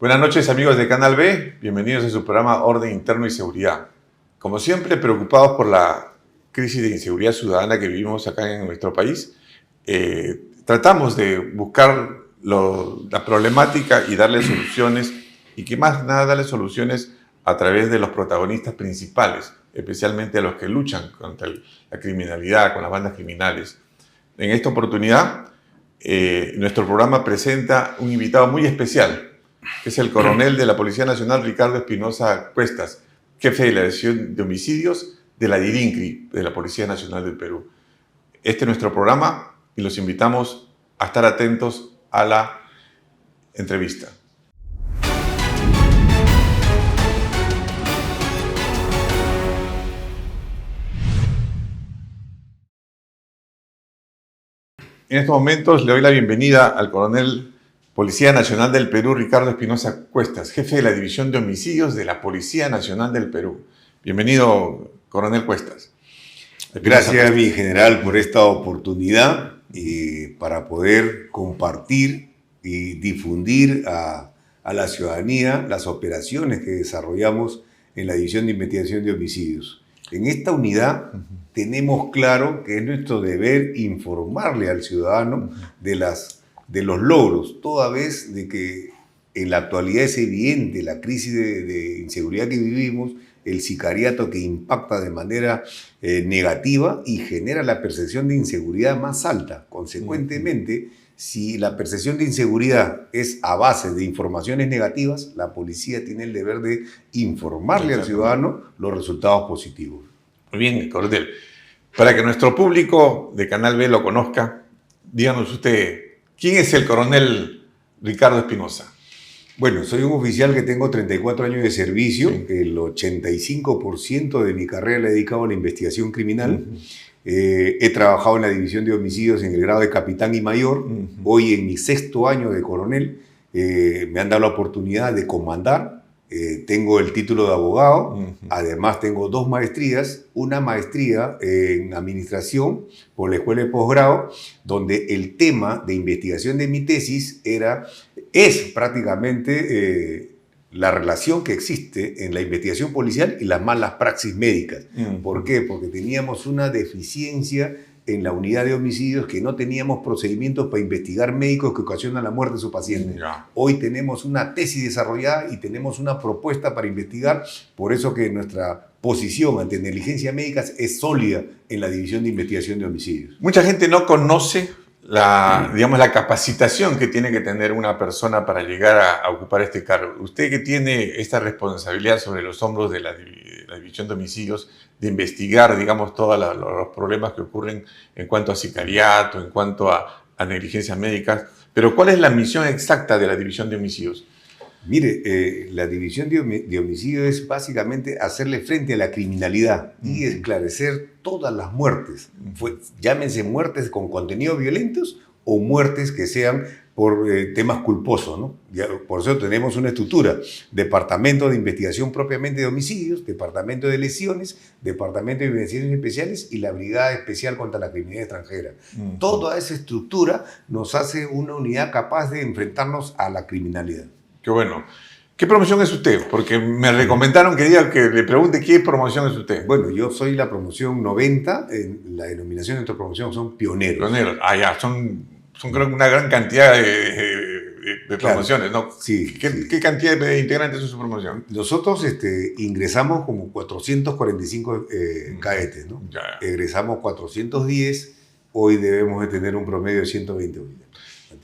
Buenas noches, amigos de Canal B, bienvenidos a su programa Orden Interno y Seguridad. Como siempre, preocupados por la crisis de inseguridad ciudadana que vivimos acá en nuestro país, tratamos de buscar la problemática y darle soluciones, y que más nada darle soluciones a través de los protagonistas principales, especialmente a los que luchan contra la criminalidad, con las bandas criminales. En esta oportunidad, nuestro programa presenta un invitado muy especial, que es el coronel de la Policía Nacional, Ricardo Espinosa Cuestas, jefe de la División de Homicidios de la DIRINCRI, de la Policía Nacional del Perú. Este es nuestro programa y los invitamos a estar atentos a la entrevista. En estos momentos le doy la bienvenida al coronel Policía Nacional del Perú, Ricardo Espinosa Cuestas, jefe de la División de Homicidios de la Policía Nacional del Perú. Bienvenido, coronel Cuestas. Gracias, mi general, por esta oportunidad para poder compartir y difundir a la ciudadanía las operaciones que desarrollamos en la División de Investigación de Homicidios. En esta unidad tenemos claro que es nuestro deber informarle al ciudadano de los logros, toda vez de que en la actualidad es evidente la crisis de inseguridad que vivimos, el sicariato que impacta de manera negativa y genera la percepción de inseguridad más alta. Consecuentemente, si la percepción de inseguridad es a base de informaciones negativas, la policía tiene el deber de informarle al ciudadano los resultados positivos. Muy bien, coronel. Para que nuestro público de Canal B lo conozca, díganos usted, ¿quién es el coronel Ricardo Espinosa? Bueno, soy un oficial que tengo 34 años de servicio. Sí. El 85% de mi carrera la he dedicado a la investigación criminal. He trabajado en la División de Homicidios en el grado de capitán y mayor. Hoy, en mi 6º año de coronel, me han dado la oportunidad de comandar. Tengo el título de abogado. Además, tengo 2 maestrías. Una maestría en administración por la Escuela de Posgrado, donde el tema de investigación de mi tesis es prácticamente la relación que existe en la investigación policial y las malas praxis médicas. ¿Por qué? Porque teníamos una deficiencia en la unidad de homicidios, que no teníamos procedimientos para investigar médicos que ocasionan la muerte de su paciente. Hoy tenemos una tesis desarrollada y tenemos una propuesta para investigar, por eso que nuestra posición ante negligencia médica es sólida en la División de Investigación de Homicidios. Mucha gente no conoce la capacitación que tiene que tener una persona para llegar a ocupar este cargo. Usted, que tiene esta responsabilidad sobre los hombros de la División de Homicidios, de investigar, digamos, todos los problemas que ocurren en cuanto a sicariato, en cuanto a negligencias médicas, pero ¿cuál es la misión exacta de la División de Homicidios? Mire, la División de Homicidios es básicamente hacerle frente a la criminalidad y esclarecer todas las muertes, llámense muertes con contenidos violentos o muertes que sean por temas culposos, ¿no? Por eso tenemos una estructura: departamento de investigación propiamente de homicidios, departamento de lesiones, departamento de investigaciones especiales y la brigada especial contra la criminalidad extranjera. Toda esa estructura nos hace una unidad capaz de enfrentarnos a la criminalidad. Qué bueno. ¿Qué promoción es usted? Porque me recomendaron que le pregunte qué promoción es usted. Bueno, yo soy la promoción 90, la denominación de nuestra promoción son pioneros. Pioneros, ya, son creo que una gran cantidad de promociones, claro. ¿no? Sí, ¿Qué cantidad de integrantes es su promoción? Nosotros ingresamos como 445 cadetes, ¿no? Ya. Egresamos 410, hoy debemos de tener un promedio de 120.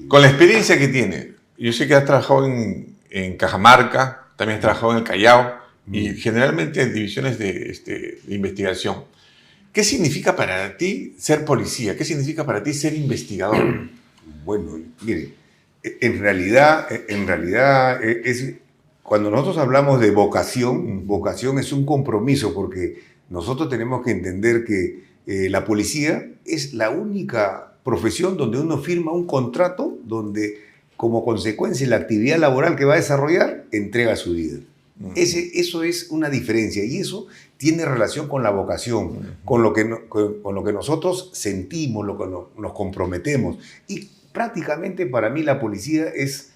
Con la experiencia que tiene, yo sé que has trabajado en Cajamarca, también has trabajado en el Callao, y generalmente en divisiones de investigación. ¿Qué significa para ti ser policía? ¿Qué significa para ti ser investigador? Bueno, mire, en realidad cuando nosotros hablamos de vocación, vocación es un compromiso, porque nosotros tenemos que entender que la policía es la única profesión donde uno firma un contrato donde, como consecuencia de la actividad laboral que va a desarrollar, entrega su vida. Eso es una diferencia, y eso tiene relación con la vocación, con lo que nosotros sentimos, lo que nos comprometemos. Y prácticamente para mí la policía es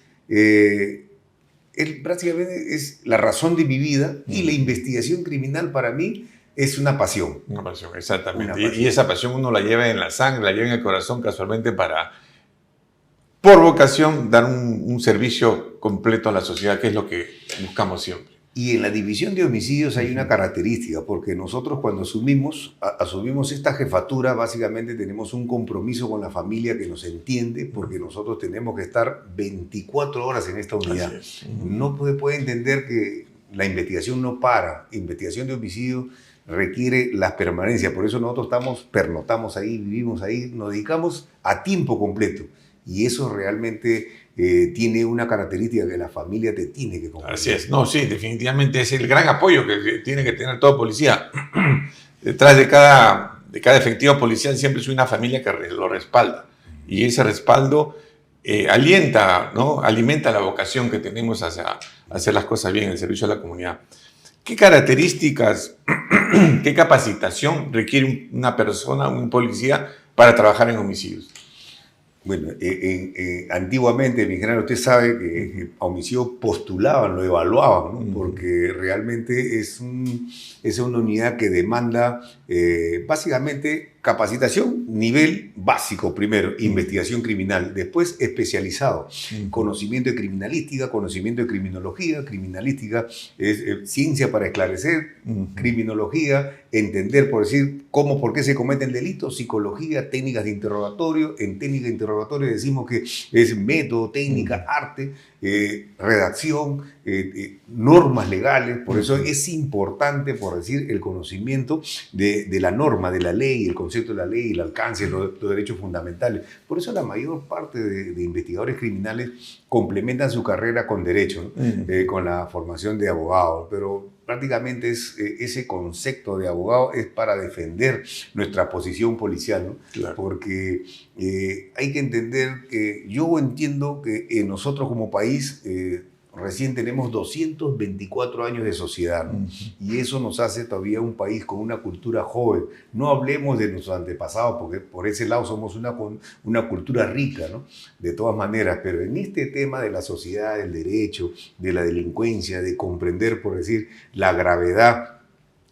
Prácticamente es la razón de mi vida y la investigación criminal para mí es una pasión. Una pasión, exactamente. Una pasión. Y esa pasión uno la lleva en la sangre, la lleva en el corazón casualmente para, por vocación, dar un servicio completo a la sociedad, que es lo que buscamos siempre. Y en la división de homicidios hay una característica, porque nosotros cuando asumimos esta jefatura, básicamente tenemos un compromiso con la familia que nos entiende, porque nosotros tenemos que estar 24 horas en esta unidad. No puede entender que la investigación no para. Investigación de homicidio requiere la permanencia. Por eso nosotros pernotamos ahí, vivimos ahí, nos dedicamos a tiempo completo. Y eso realmente tiene una característica que la familia te tiene que comprender. Así es. No, sí, definitivamente es el gran apoyo que tiene que tener todo policía. Detrás de cada efectivo policial siempre es una familia que lo respalda. Y ese respaldo alienta, ¿no? Alimenta la vocación que tenemos hacia hacer las cosas bien en el servicio a la comunidad. ¿Qué características, qué capacitación requiere una persona, un policía, para trabajar en homicidios? Bueno, antiguamente, mi general, usted sabe que a homicidio postulaban, lo evaluaban, ¿no? Porque realmente es una unidad que demanda básicamente capacitación, nivel básico primero, investigación criminal, después especializado, conocimiento de criminalística, conocimiento de criminología, criminalística es ciencia para esclarecer, criminología, entender, por decir, por qué se cometen delitos, psicología, técnicas de interrogatorio. En técnica de interrogatorio decimos que es método, técnica, arte, redacción, normas legales. Por eso es importante, por decir, el conocimiento de la norma, de la ley, el concepto de la ley, el alcance, los derechos fundamentales. Por eso la mayor parte de investigadores criminales complementan su carrera con derecho, ¿no? Con la formación de abogado, pero prácticamente ese concepto de abogado es para defender nuestra posición policial, ¿no? Claro. Porque hay que entender que yo entiendo que nosotros como país recién tenemos 224 años de sociedad, ¿no? Y eso nos hace todavía un país con una cultura joven. No hablemos de nuestros antepasados, porque por ese lado somos una cultura rica, ¿no? De todas maneras, pero en este tema de la sociedad, del derecho, de la delincuencia, de comprender, por decir, la gravedad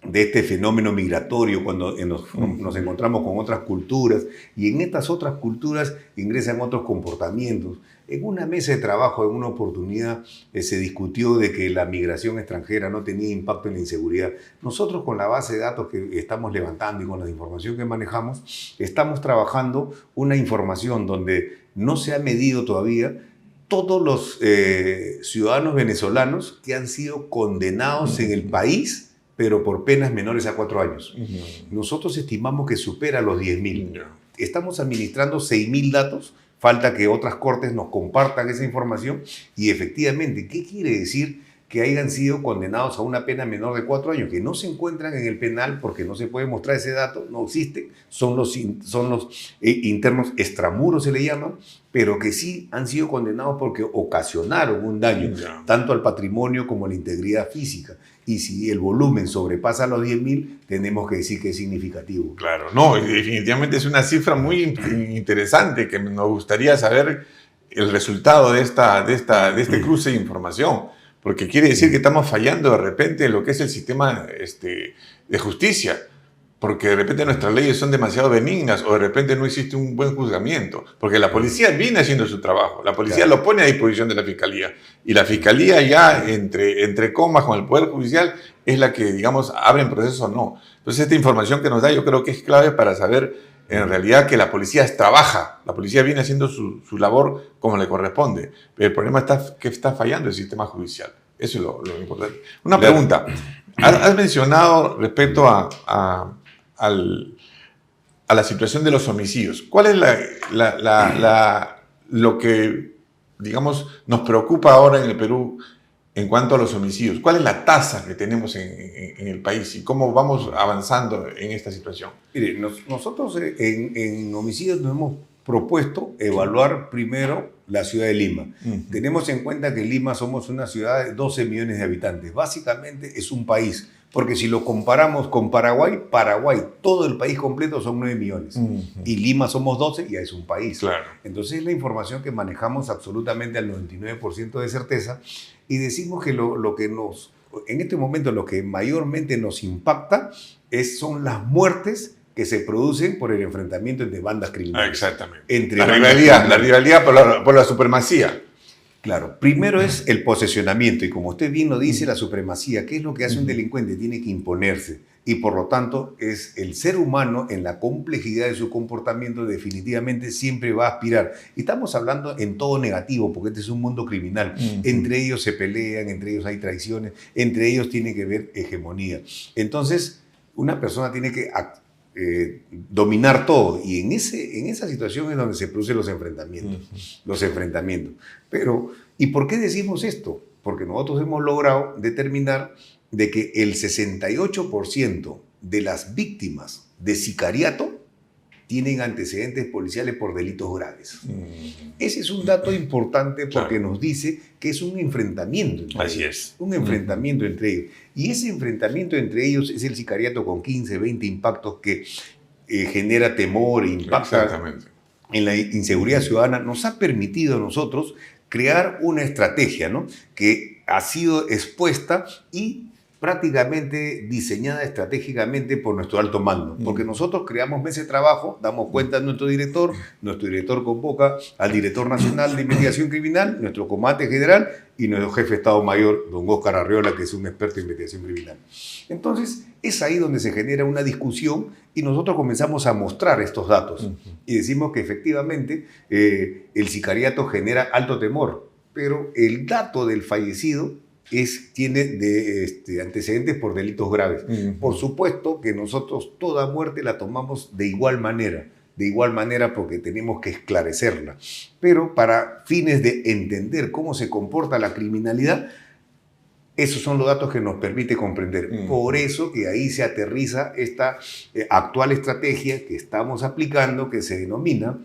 de este fenómeno migratorio cuando nos encontramos con otras culturas, y en estas otras culturas ingresan otros comportamientos. En una mesa de trabajo, en una oportunidad, se discutió de que la migración extranjera no tenía impacto en la inseguridad. Nosotros, con la base de datos que estamos levantando y con la información que manejamos, estamos trabajando una información donde no se ha medido todavía todos los ciudadanos venezolanos que han sido condenados en el país, pero por penas menores a 4 años. Nosotros estimamos que supera los 10.000. Estamos administrando 6.000 datos. Falta que otras cortes nos compartan esa información. Y efectivamente, ¿qué quiere decir que hayan sido condenados a una pena menor de 4 años? Que no se encuentran en el penal porque no se puede mostrar ese dato, no existen. Son los internos extramuros, se le llaman, pero que sí han sido condenados porque ocasionaron un daño, tanto al patrimonio como a la integridad física. Y si el volumen sobrepasa los 10.000, tenemos que decir que es significativo. Claro, no, definitivamente es una cifra muy interesante, que nos gustaría saber el resultado de este cruce de información, porque quiere decir que estamos fallando de repente en lo que es el sistema de justicia, porque de repente nuestras leyes son demasiado benignas, o de repente no existe un buen juzgamiento, porque la policía viene haciendo su trabajo, la policía lo pone a disposición de la fiscalía, y la fiscalía ya, entre comas, con el Poder Judicial, es la que, digamos, abre en proceso o no. Entonces, esta información que nos da, yo creo que es clave para saber, en realidad, que la policía trabaja, la policía viene haciendo su labor como le corresponde, pero el problema está que está fallando el sistema judicial. Eso es lo importante. Una pregunta. Has mencionado respecto a la situación de los homicidios. ¿Cuál es lo que, digamos, nos preocupa ahora en el Perú en cuanto a los homicidios? ¿Cuál es la tasa que tenemos en el país y cómo vamos avanzando en esta situación? Mire, nosotros en homicidios nos hemos propuesto evaluar primero la ciudad de Lima. Tenemos en cuenta que Lima somos una ciudad de 12 millones de habitantes. Básicamente es un país Porque si lo comparamos con Paraguay, todo el país completo son 9 millones. Y Lima somos 12, ya es un país. Claro. Entonces es la información que manejamos absolutamente al 99% de certeza y decimos que lo que en este momento lo que mayormente nos impacta son las muertes que se producen por el enfrentamiento entre bandas criminales. Exactamente. La rivalidad por la supremacía. Claro, primero es el posesionamiento y como usted bien lo dice, la supremacía. ¿Qué es lo que hace un delincuente? Tiene que imponerse y por lo tanto es el ser humano en la complejidad de su comportamiento definitivamente siempre va a aspirar. Y estamos hablando en todo negativo porque este es un mundo criminal. Entre ellos se pelean, entre ellos hay traiciones, entre ellos tiene que haber hegemonía. Entonces una persona tiene que dominar todo y en esa situación es donde se producen los enfrentamientos. Pero, ¿y por qué decimos esto? Porque nosotros hemos logrado determinar de que el 68% de las víctimas de sicariato tienen antecedentes policiales por delitos graves. Ese es un dato importante porque nos dice que es un enfrentamiento entre ellos. Así es. Un enfrentamiento entre ellos. Y ese enfrentamiento entre ellos es el sicariato con 15, 20 impactos que genera temor e impacta en la inseguridad ciudadana. Nos ha permitido a nosotros crear una estrategia, ¿no?, que ha sido expuesta y prácticamente diseñada estratégicamente por nuestro alto mando, porque nosotros creamos mesas de trabajo, damos cuenta a nuestro director convoca al director nacional de investigación criminal, nuestro comandante general y nuestro jefe de Estado Mayor, don Óscar Arriola, que es un experto en investigación criminal. Entonces, es ahí donde se genera una discusión y nosotros comenzamos a mostrar estos datos y decimos que efectivamente el sicariato genera alto temor, pero el dato del fallecido tiene antecedentes por delitos graves. Por supuesto que nosotros toda muerte la tomamos de igual manera porque tenemos que esclarecerla. Pero para fines de entender cómo se comporta la criminalidad, esos son los datos que nos permite comprender. Por eso que ahí se aterriza esta actual estrategia que estamos aplicando, que se denomina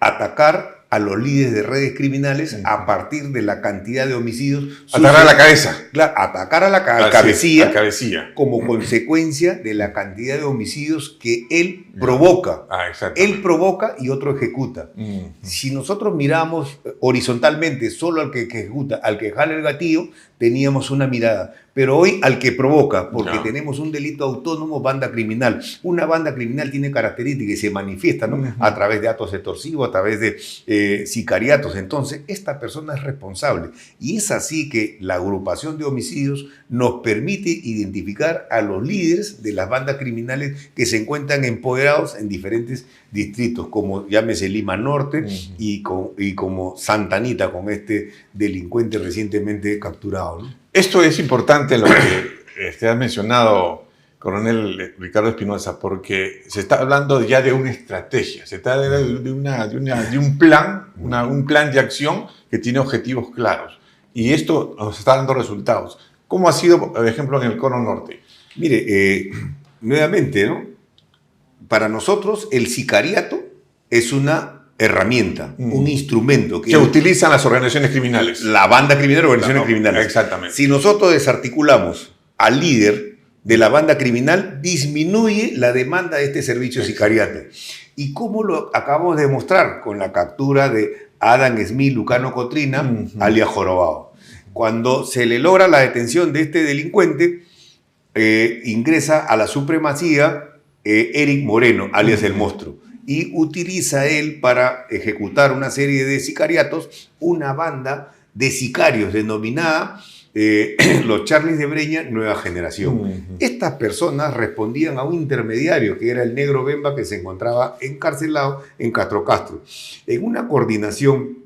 atacar a los líderes de redes criminales a partir de la cantidad de homicidios. Atacar a la cabeza. Claro, atacar a la cabecilla, cabecilla como consecuencia de la cantidad de homicidios que él provoca. Él provoca y otro ejecuta. Si nosotros miramos horizontalmente solo al que ejecuta, al que jala el gatillo, teníamos una mirada. Pero hoy al que provoca, porque tenemos un delito autónomo, banda criminal. Una banda criminal tiene características y se manifiesta, ¿no?, a través de actos extorsivos, a través de sicariatos. Entonces, esta persona es responsable. Y es así que la agrupación de homicidios nos permite identificar a los líderes de las bandas criminales que se encuentran empoderados en diferentes distritos, como llámese Lima Norte y como Santa Anita, con este delincuente recientemente capturado, ¿no? Esto es importante lo que usted ha mencionado, coronel Ricardo Espinosa, porque se está hablando ya de una estrategia, se está hablando de un plan de acción que tiene objetivos claros. Y esto nos está dando resultados. ¿Cómo ha sido, por ejemplo, en el Cono Norte? Mire, nuevamente, ¿no?, para nosotros el sicariato es una herramienta, un instrumento que utilizan las organizaciones criminales. La banda criminal o organizaciones criminales. Exactamente. Si nosotros desarticulamos al líder de la banda criminal, disminuye la demanda de este servicio sicariato. ¿Y cómo lo acabamos de demostrar? Con la captura de Adam Smith Lucano Cotrina, alias Jorobado. Cuando se le logra la detención de este delincuente, ingresa a la supremacía Eric Moreno, alias El Monstruo, y utiliza él para ejecutar una serie de sicariatos, una banda de sicarios denominada los Charlies de Breña Nueva Generación. Estas personas respondían a un intermediario que era el Negro Bemba, que se encontraba encarcelado en Castro Castro. En una coordinación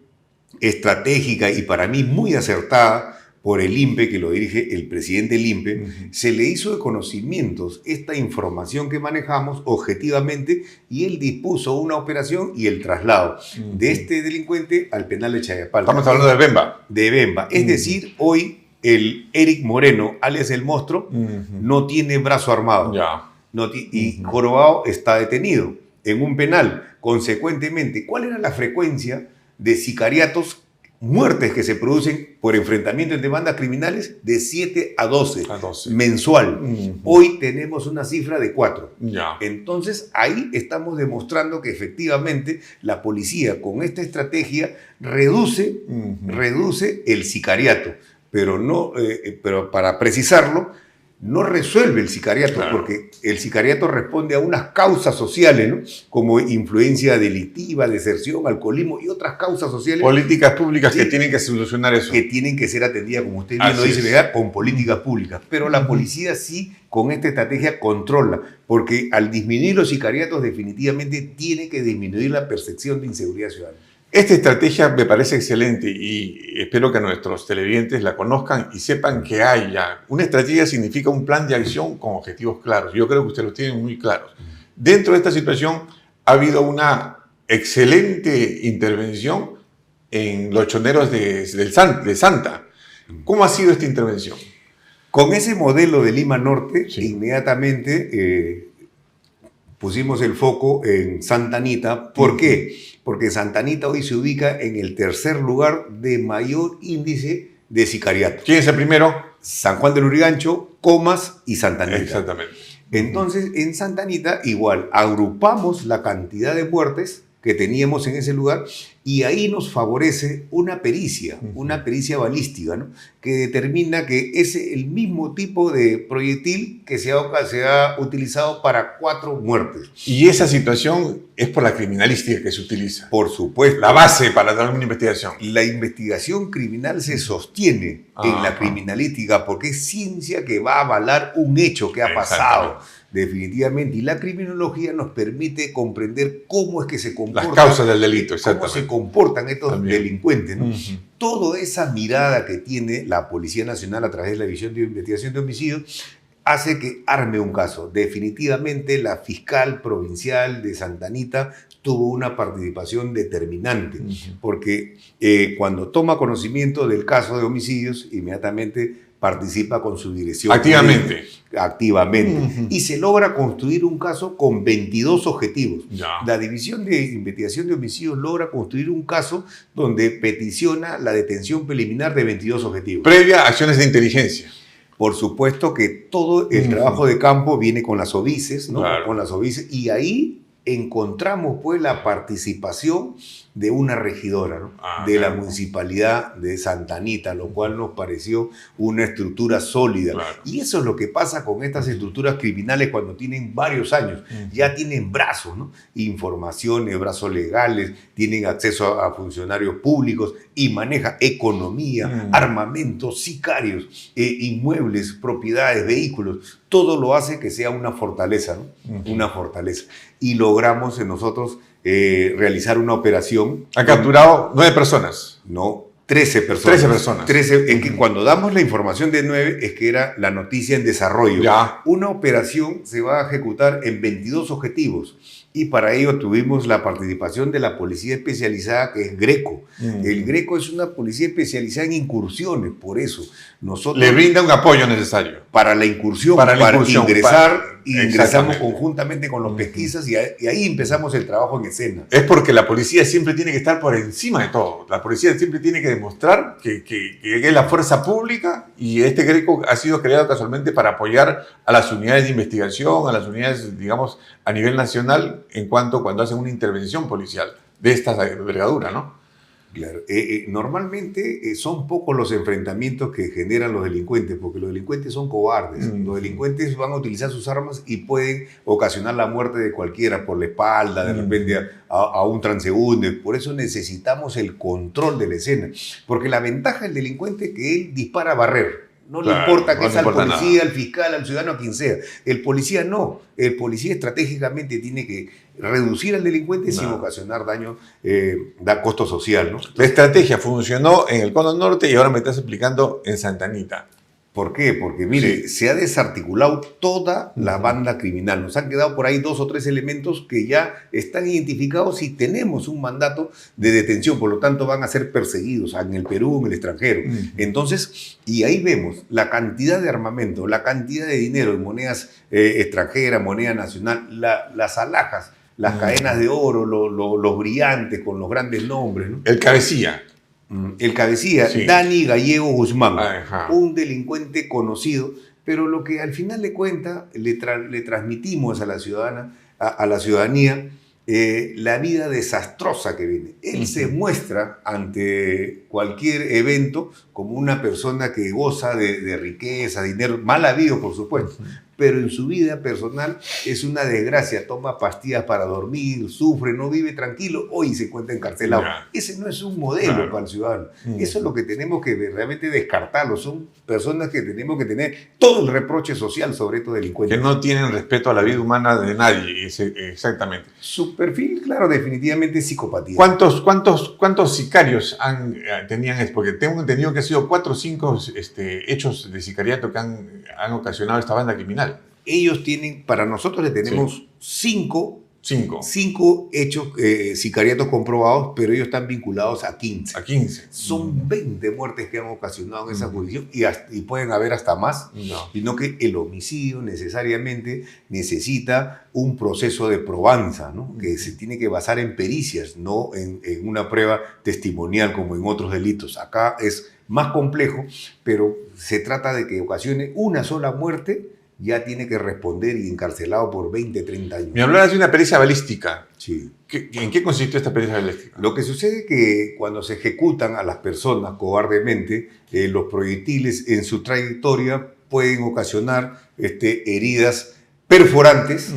estratégica y para mí muy acertada por el INPE, que lo dirige el presidente del INPE, se le hizo de conocimientos esta información que manejamos objetivamente y él dispuso una operación y el traslado de este delincuente al penal de Chayapalca. Estamos hablando de Bemba. De Bemba. Es decir, hoy el Eric Moreno, alias El Monstruo, no tiene brazo armado. Y Jorobado está detenido en un penal. Consecuentemente, ¿cuál era la frecuencia de sicariatos muertes que se producen por enfrentamiento entre bandas criminales de 7 a 12, A 12. mensual. Hoy tenemos una cifra de 4. Ya. Entonces ahí estamos demostrando que efectivamente la policía con esta estrategia reduce el sicariato, pero para precisarlo, no resuelve el sicariato, Claro. porque el sicariato responde a unas causas sociales, ¿no? Como influencia delictiva, deserción, alcoholismo y otras causas sociales Políticas públicas Sí. que tienen que solucionar eso. que tienen que ser atendidas, como usted bien lo Así dice, es. ¿verdad? Con políticas públicas. Pero la policía sí, con esta estrategia, controla, porque al disminuir los sicariatos definitivamente tiene que disminuir la percepción de inseguridad ciudadana. Esta estrategia me parece excelente y espero que nuestros televidentes la conozcan y sepan que hay ya. Una estrategia significa un plan de acción con objetivos claros. Yo creo que ustedes los tienen muy claros. Dentro de esta situación ha habido una excelente intervención en los choneros de Santa. ¿Cómo ha sido esta intervención? Con ese modelo de Lima Norte, Sí. inmediatamente pusimos el foco en Santa Anita. ¿Por qué? Porque Santa Anita hoy se ubica en el tercer lugar de mayor índice de sicariato. ¿Quién es el primero? San Juan del Urigancho, Comas y Santa Anita. Exactamente. Entonces, en Santa Anita, igual, agrupamos la cantidad de muertes que teníamos en ese lugar y ahí nos favorece una pericia balística, ¿no? Que determina que es el mismo tipo de proyectil que se ha utilizado para 4 muertes. Y esa situación es por la criminalística que se utiliza. Por supuesto. La base para dar una investigación. La investigación criminal se sostiene en la Ajá. criminalística porque es ciencia que va a avalar un hecho que ha pasado. Definitivamente. Y la criminología nos permite comprender cómo es que se comportan. Las causas del delito, cómo exactamente. se comportan estos También. delincuentes, ¿no? Ujú. Toda esa mirada que tiene la Policía Nacional a través de la División de Investigación de Homicidios hace que arme un caso. Definitivamente la fiscal provincial de Santa Anita tuvo una participación determinante, porque cuando toma conocimiento del caso de homicidios, inmediatamente participa con su dirección. Activamente. Activamente. Y se logra construir un caso con 22 objetivos. Ya. La División de Investigación de Homicidios logra construir un caso donde peticiona la detención preliminar de 22 objetivos. Previa a acciones de inteligencia. Por supuesto que todo el trabajo de campo viene con las OBICES, ¿no? Claro. Con las OBICES, y ahí encontramos pues la participación de una regidora, ¿no? De la Claro. municipalidad de Santa Anita, lo cual nos pareció una estructura sólida. Claro. Y eso es lo que pasa con estas estructuras criminales cuando tienen varios años. Ya tienen brazos, ¿no? Informaciones, brazos legales, tienen acceso a funcionarios públicos y maneja economía, armamento, sicarios, inmuebles, propiedades, vehículos. Todo lo hace que sea una fortaleza, ¿no? Una fortaleza. Y logramos en nosotros realizar una operación. Ha capturado 9 personas. No, 13 personas. 13 personas. 13, es que cuando damos la información de 9 es que era la noticia en desarrollo. Ya. Una operación se va a ejecutar en 22 objetivos y para ello tuvimos la participación de la policía especializada que es Greco. El Greco es una policía especializada en incursiones, por eso nosotros Le brinda un apoyo necesario. para la incursión, Para la incursión, ingresamos exactamente. conjuntamente con los pesquisas y ahí empezamos el trabajo en escena. Es porque la policía siempre tiene que estar por encima de todo. La policía siempre tiene que demostrar que es la fuerza pública y este Greco ha sido creado casualmente para apoyar a las unidades de investigación, a las unidades, digamos, a nivel nacional en cuanto cuando hacen una intervención policial de esta envergadura, ¿no? Claro. Normalmente son pocos los enfrentamientos que generan los delincuentes, porque los delincuentes son cobardes. Los delincuentes van a utilizar sus armas y pueden ocasionar la muerte de cualquiera por la espalda, de repente a un transeúnte. Por eso necesitamos el control de la escena, porque la ventaja del delincuente es que él dispara a barrer. No le importa que sea al policía, al fiscal, al ciudadano, a quien sea. El policía no. El policía estratégicamente tiene que reducir al delincuente sin ocasionar daño, da costo social, ¿no? La estrategia funcionó en el Cono Norte y ahora me estás explicando en Santa Anita. ¿Por qué? Porque, mire, se ha desarticulado toda la banda criminal. Nos han quedado por ahí 2 o 3 elementos que ya están identificados y tenemos un mandato de detención. Por lo tanto, van a ser perseguidos en el Perú, en el extranjero. Entonces, y ahí vemos la cantidad de armamento, la cantidad de dinero en monedas extranjeras, moneda nacional, las alhajas, las cadenas de oro, los brillantes con los grandes nombres, ¿no? El cabecilla. El cabecilla, Sí. Dani Gallego Guzmán, Ajá. un delincuente conocido, pero lo que al final de cuentas le transmitimos a la a la ciudadanía, la vida desastrosa que viene. Él se muestra ante cualquier evento como una persona que goza de riqueza, dinero, mal habido por supuesto, pero en su vida personal es una desgracia, toma pastillas para dormir, sufre, no vive tranquilo, hoy se encuentra encarcelado. Ya. Ese no es un modelo para el ciudadano. Eso es lo que tenemos que realmente descartarlo. Son personas que tenemos que tener todo el reproche social sobre estos delincuentes. Que no tienen respeto a la vida humana de nadie, exactamente. Su perfil, claro, definitivamente es psicopatía. ¿Cuántos sicarios tenían? Porque tengo entendido que han sido 4 o 5 hechos de sicariato que han ocasionado esta banda criminal. Ellos tienen, para nosotros le tenemos 5 hechos sicariatos comprobados, pero ellos están vinculados a 15. A 15. Son 20 muertes que han ocasionado en esa jurisdicción y pueden haber hasta más, No. sino que el homicidio necesariamente necesita un proceso de probanza, ¿no? Que se tiene que basar en pericias, no en una prueba testimonial como en otros delitos. Acá es más complejo, pero se trata de que ocasione una sola muerte, ya tiene que responder y encarcelado por 20, 30 años. Me hablabas de una pericia balística. Sí. ¿En qué consistió esta pericia balística? Lo que sucede es que cuando se ejecutan a las personas cobardemente, los proyectiles en su trayectoria pueden ocasionar heridas perforantes,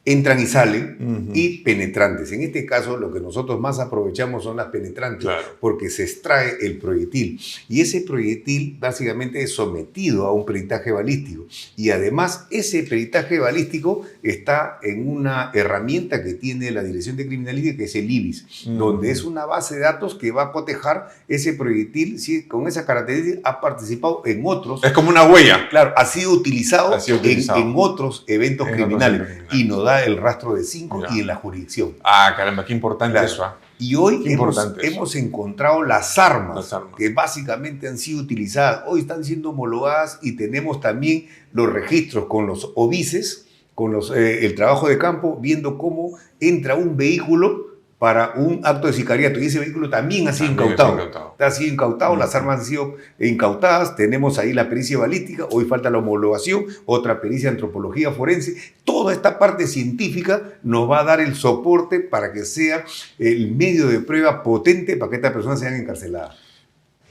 entran y salen, y penetrantes. En este caso, lo que nosotros más aprovechamos son las penetrantes, Claro. porque se extrae el proyectil. Y ese proyectil básicamente es sometido a un peritaje balístico. Y además, ese peritaje balístico está en una herramienta que tiene la Dirección de Criminalística, que es el IBIS, donde es una base de datos que va a cotejar ese proyectil, si con esa característica ha participado en otros. Es como una huella. Claro, ha sido utilizado, utilizado. en otros eventos En criminales otros eventos y nos da el rastro de 5 Ya. y en la jurisdicción. Ah, caramba, qué importante Claro. eso. Y hoy Qué importante eso. hemos encontrado las armas, Las armas. que básicamente han sido utilizadas. Hoy están siendo homologadas y tenemos también los registros con los obices, con el trabajo de campo, viendo cómo entra un vehículo para un acto de sicariato y ese vehículo también ha sido incautado. Ha sido incautado, las armas han sido incautadas, tenemos ahí la pericia balística, hoy falta la homologación, otra pericia antropología forense. Toda esta parte científica nos va a dar el soporte para que sea el medio de prueba potente para que estas personas sean encarceladas.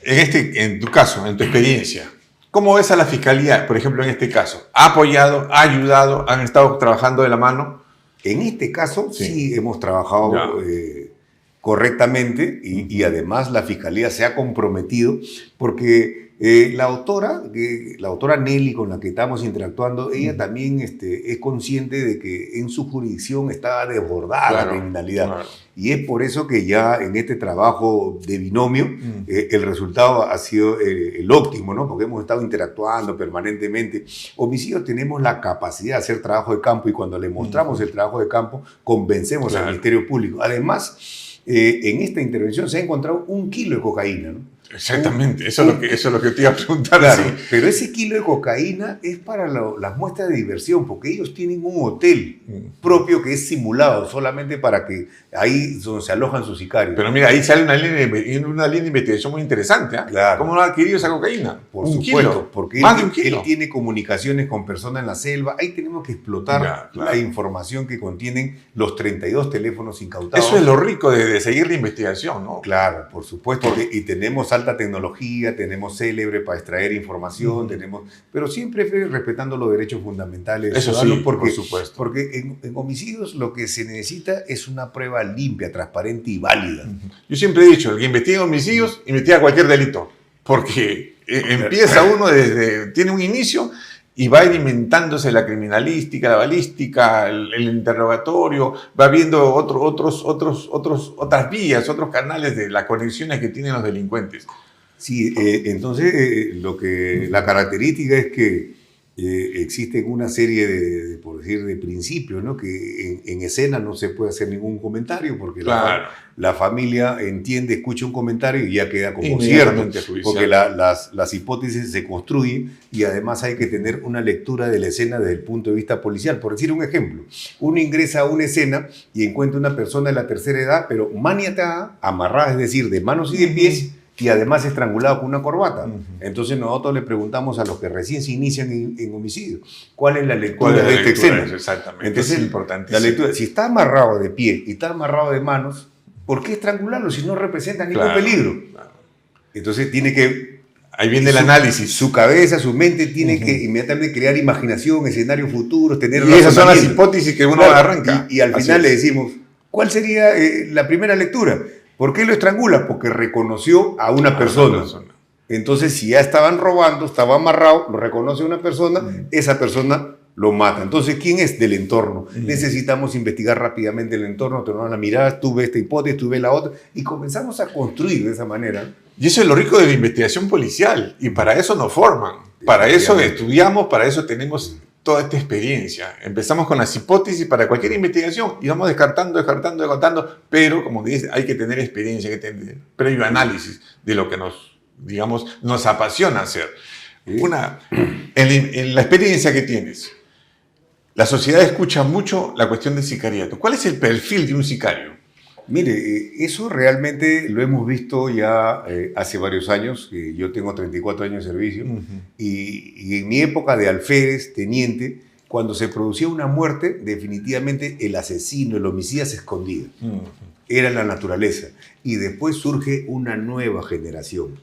En tu caso, en tu experiencia, ¿cómo ves a la Fiscalía, por ejemplo, en este caso? ¿Ha apoyado, ha ayudado, han estado trabajando de la mano? En este caso Sí. sí hemos trabajado correctamente y además la Fiscalía se ha comprometido porque la autora Nelly, con la que estamos interactuando, ella también es consciente de que en su jurisdicción está desbordada la criminalidad. Claro. Y es por eso que ya en este trabajo de binomio el resultado ha sido el óptimo, ¿no? Porque hemos estado interactuando permanentemente. Homicidios tenemos la capacidad de hacer trabajo de campo y cuando le mostramos el trabajo de campo convencemos al Ministerio Público. Además, en esta intervención se ha encontrado 1 kilo de cocaína, ¿no? Exactamente, eso es lo que te iba a preguntar. Claro, Sí. pero ese kilo de cocaína es para las muestras de diversión, porque ellos tienen un hotel propio que es simulado, solamente para que ahí es donde se alojan sus sicarios. Pero mira, ahí sale una línea de investigación muy interesante. ¿Eh? Claro. ¿Cómo no ha adquirido esa cocaína? Por 1 supuesto, kilo. porque Más de 1 kilo. él tiene comunicaciones con personas en la selva. Ahí tenemos que explotar Ya, claro. la información que contienen los 32 teléfonos incautados. Eso es lo rico de seguir la investigación, ¿no? Claro, por supuesto. Y tenemos alta tecnología, tenemos Célebre para extraer información, pero siempre respetando los derechos fundamentales de Eso ciudadanos, sí, porque, por supuesto. Porque en homicidios lo que se necesita es una prueba limpia, transparente y válida. Yo siempre he dicho, el que investiga homicidios, investiga cualquier delito. Porque empieza uno tiene un inicio y va alimentándose la criminalística, la balística, el interrogatorio, va viendo otras vías, otros canales de las conexiones que tienen los delincuentes. Sí, entonces la característica es que existen una serie por decir, de principios, ¿no? Que en escena no se puede hacer ningún comentario porque Claro. la familia entiende, escucha un comentario y ya queda como cierto, Inmediatamente judicial. porque las hipótesis se construyen y además hay que tener una lectura de la escena desde el punto de vista policial. Por decir un ejemplo, uno ingresa a una escena y encuentra una persona de la tercera edad, pero maniatada, amarrada, es decir, de manos y de pies, y además estrangulado con una corbata. Entonces nosotros le preguntamos a los que recién se inician en homicidio, ¿cuál es la lectura de esta escena? Exactamente, entonces, es importantísimo. La lectura, si está amarrado de pie y está amarrado de manos, ¿por qué estrangularlo si no representa ningún peligro? Claro. Entonces tiene que... Ahí viene el análisis. Su cabeza, su mente tiene que inmediatamente crear imaginación, escenarios futuros, tener... Y esas son las hipótesis que uno arranca. Y al final le decimos, ¿cuál sería la primera lectura? ¿Por qué lo estrangula? Porque reconoció a una persona. Entonces, si ya estaban robando, estaba amarrado, lo reconoce una persona, esa persona lo mata. Entonces, ¿quién es del entorno? Necesitamos investigar rápidamente el entorno, tener la mirada, tú ves esta hipótesis, tú ves la otra, y comenzamos a construir de esa manera. Y eso es lo rico de la investigación policial, y para eso nos forman, para eso estudiamos, para eso tenemos toda esta experiencia. Empezamos con las hipótesis para cualquier investigación y vamos descartando, pero como dice, hay que tener experiencia, hay que tener previo análisis de lo que nos apasiona hacer. En la experiencia que tienes, la sociedad escucha mucho la cuestión del sicariato. ¿Cuál es el perfil de un sicario? Mire, eso realmente lo hemos visto ya hace varios años. Yo tengo 34 años de servicio y en mi época de alférez, teniente, cuando se producía una muerte, definitivamente el asesino, el homicida se escondía. Era la naturaleza. Y después surge una nueva generación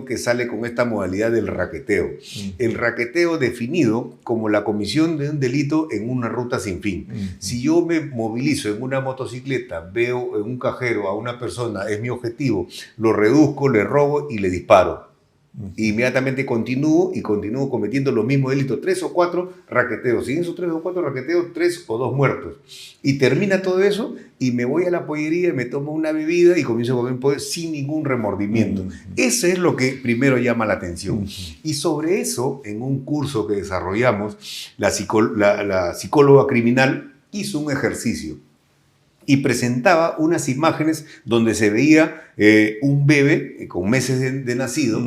que sale con esta modalidad del raqueteo. El raqueteo definido como la comisión de un delito en una ruta sin fin. Si yo me movilizo en una motocicleta, veo en un cajero a una persona, es mi objetivo, lo reduzco, le robo y le disparo. Inmediatamente continúo cometiendo los mismos delitos, 3 o 4 raqueteos. Y en esos 3 o 4 raqueteos, 3 o 2 muertos. Y termina todo eso y me voy a la pollería, me tomo una bebida y comienzo a comer pollo sin ningún remordimiento. Eso es lo que primero llama la atención. Y sobre eso, en un curso que desarrollamos, la psicóloga criminal hizo un ejercicio y presentaba unas imágenes donde se veía un bebé con meses de nacido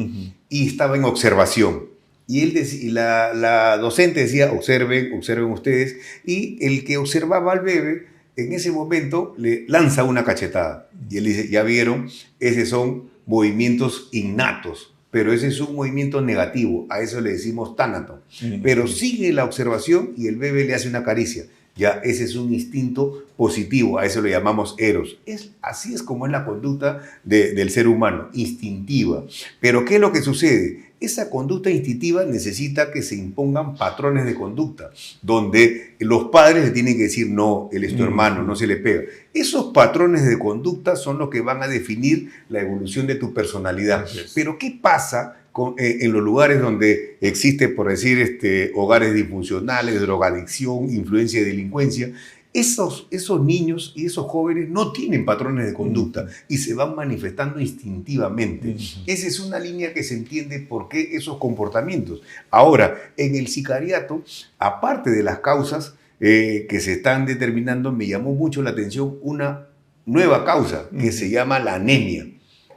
y estaba en observación. Y la docente decía, observen ustedes, y el que observaba al bebé en ese momento le lanza una cachetada. Y él dice, ya vieron, esos son movimientos innatos, pero ese es un movimiento negativo, a eso le decimos tánato. Pero sigue la observación y el bebé le hace una caricia. Ya, ese es un instinto positivo, a eso le llamamos eros. Así es como es la conducta del ser humano, instintiva. Pero ¿qué es lo que sucede? Esa conducta instintiva necesita que se impongan patrones de conducta, donde los padres le tienen que decir, no, él es tu hermano, no se le pega. Esos patrones de conducta son los que van a definir la evolución de tu personalidad. Pero ¿qué pasa en los lugares donde existe, por decir, hogares disfuncionales, drogadicción, influencia de delincuencia? Esos niños y esos jóvenes no tienen patrones de conducta y se van manifestando instintivamente. Esa es una línea que se entiende por qué esos comportamientos. Ahora, en el sicariato, aparte de las causas que se están determinando, me llamó mucho la atención una nueva causa que se llama la anemia.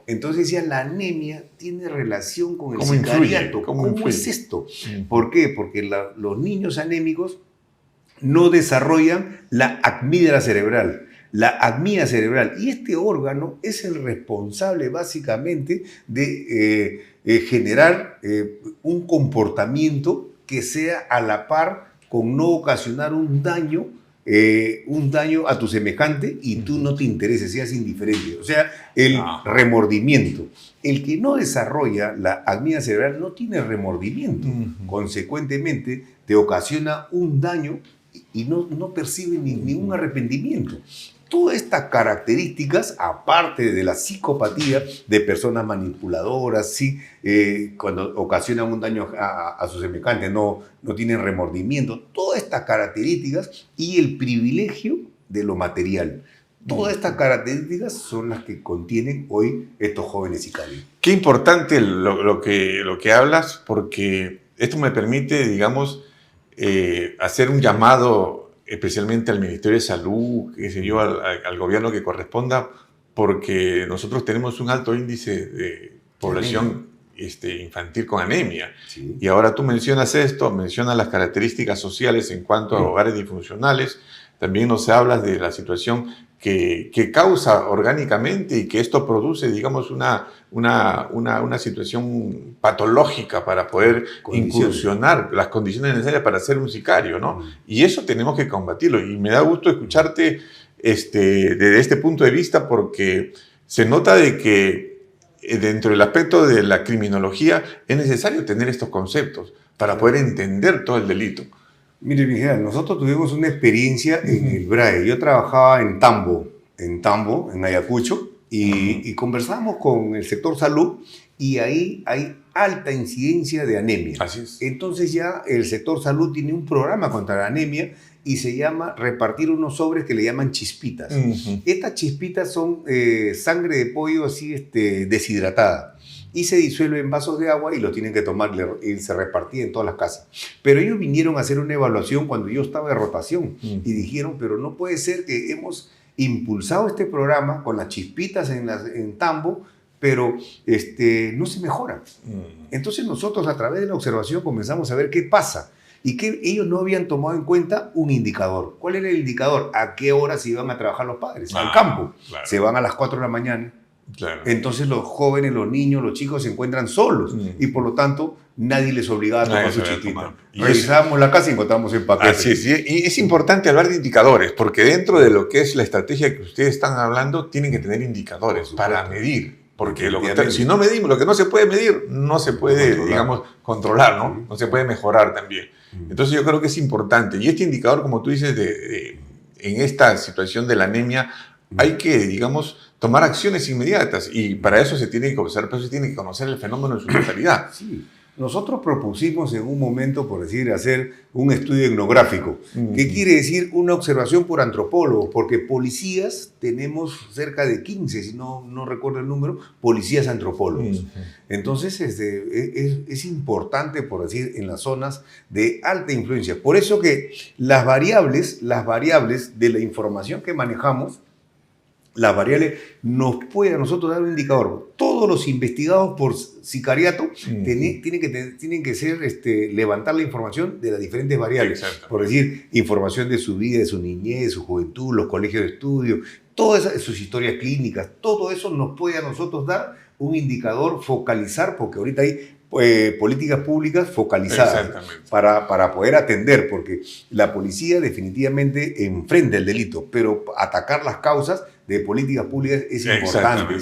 Entonces decía, la anemia tiene relación con el sicariato. ¿Cómo es esto? ¿Por qué? Porque los niños anémicos no desarrollan la amígdala cerebral. Y este órgano es el responsable básicamente de generar un comportamiento que sea a la par con no ocasionar un daño a tu semejante y tú no te intereses, seas indiferente. O sea, el remordimiento. El que no desarrolla la amígdala cerebral no tiene remordimiento. Consecuentemente, te ocasiona un daño y no percibe ningún arrepentimiento. Todas estas características, aparte de la psicopatía de personas manipuladoras, ¿sí? Cuando ocasionan un daño a su semejante, no tienen remordimiento, todas estas características y el privilegio de lo material. Todas estas características son las que contienen hoy estos jóvenes sicarios. Qué importante lo que hablas, porque esto me permite, digamos, hacer un llamado especialmente al Ministerio de Salud, qué sé yo, al gobierno que corresponda, porque nosotros tenemos un alto índice de población infantil con anemia. Sí. Y ahora tú mencionas esto, mencionas las características sociales en cuanto a hogares disfuncionales, también nos hablas de la situación que causa orgánicamente y que esto produce, digamos, una situación patológica para poder incursionar las condiciones necesarias para ser un sicario, ¿no? Y eso tenemos que combatirlo. Y me da gusto escucharte desde este punto de vista, porque se nota de que dentro del aspecto de la criminología es necesario tener estos conceptos para poder entender todo el delito. Mire, Miguel, nosotros tuvimos una experiencia en el BRAE. Yo trabajaba en Tambo, en Ayacucho, y conversábamos con el sector salud, y ahí hay alta incidencia de anemia. Así es. Entonces ya el sector salud tiene un programa contra la anemia y se llama repartir unos sobres que le llaman chispitas. Estas chispitas son sangre de pollo así deshidratada, y se disuelve en vasos de agua y lo tienen que tomar, y se repartía en todas las casas. Pero ellos vinieron a hacer una evaluación cuando yo estaba de rotación y dijeron, pero no puede ser que hemos impulsado este programa con las chispitas en Tambo, pero no se mejora. Entonces nosotros a través de la observación comenzamos a ver qué pasa, y que ellos no habían tomado en cuenta un indicador. ¿Cuál era el indicador? ¿A qué hora se iban a trabajar los padres? Al campo. Claro. Se van a las 4 de la mañana. Claro. Entonces los jóvenes, los niños, los chicos se encuentran solos y por lo tanto nadie les obligaba a tomar su chispita. Revisábamos la casa y encontramos el paquete. Así es, y es importante hablar de indicadores, porque dentro de lo que es la estrategia que ustedes están hablando, tienen que tener indicadores para medir. Porque si no medimos, lo que no se puede medir, no se puede, digamos, controlar, ¿no? No se puede mejorar también. Entonces yo creo que es importante. Y este indicador, como tú dices, en esta situación de la anemia, hay que, digamos, tomar acciones inmediatas. Y para eso se tiene que observar, pero se tiene que conocer el fenómeno en su totalidad. Sí. Nosotros propusimos en un momento, por decir, hacer un estudio etnográfico. ¿Qué quiere decir una observación por antropólogos? Porque policías tenemos cerca de 15, si no recuerdo el número, policías antropólogos. Entonces es importante, por decir, en las zonas de alta influencia. Por eso que las variables de la información que manejamos, las variables nos puede a nosotros dar un indicador. Todos los investigados por sicariato tienen que ser, levantar la información de las diferentes variables. Por decir, información de su vida, de su niñez, de su juventud, los colegios de estudio, todas sus historias clínicas, todo eso nos puede a nosotros dar un indicador, focalizar, porque ahorita hay políticas públicas focalizadas para poder atender, porque la policía definitivamente enfrenta el delito, pero atacar las causas de políticas públicas es importante.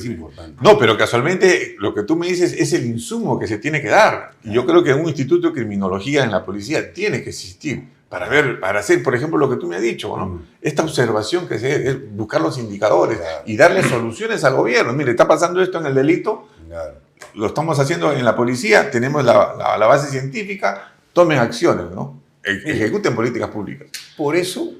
No, pero casualmente lo que tú me dices es el insumo que se tiene que dar. Y yo creo que un instituto de criminología en la policía tiene que existir para hacer, por ejemplo, lo que tú me has dicho, ¿no? Esta observación que es buscar los indicadores y darle soluciones al gobierno. Mire, está pasando esto en el delito, lo estamos haciendo en la policía, tenemos la base científica, tomen acciones, ¿no? Ejecuten políticas públicas. Por eso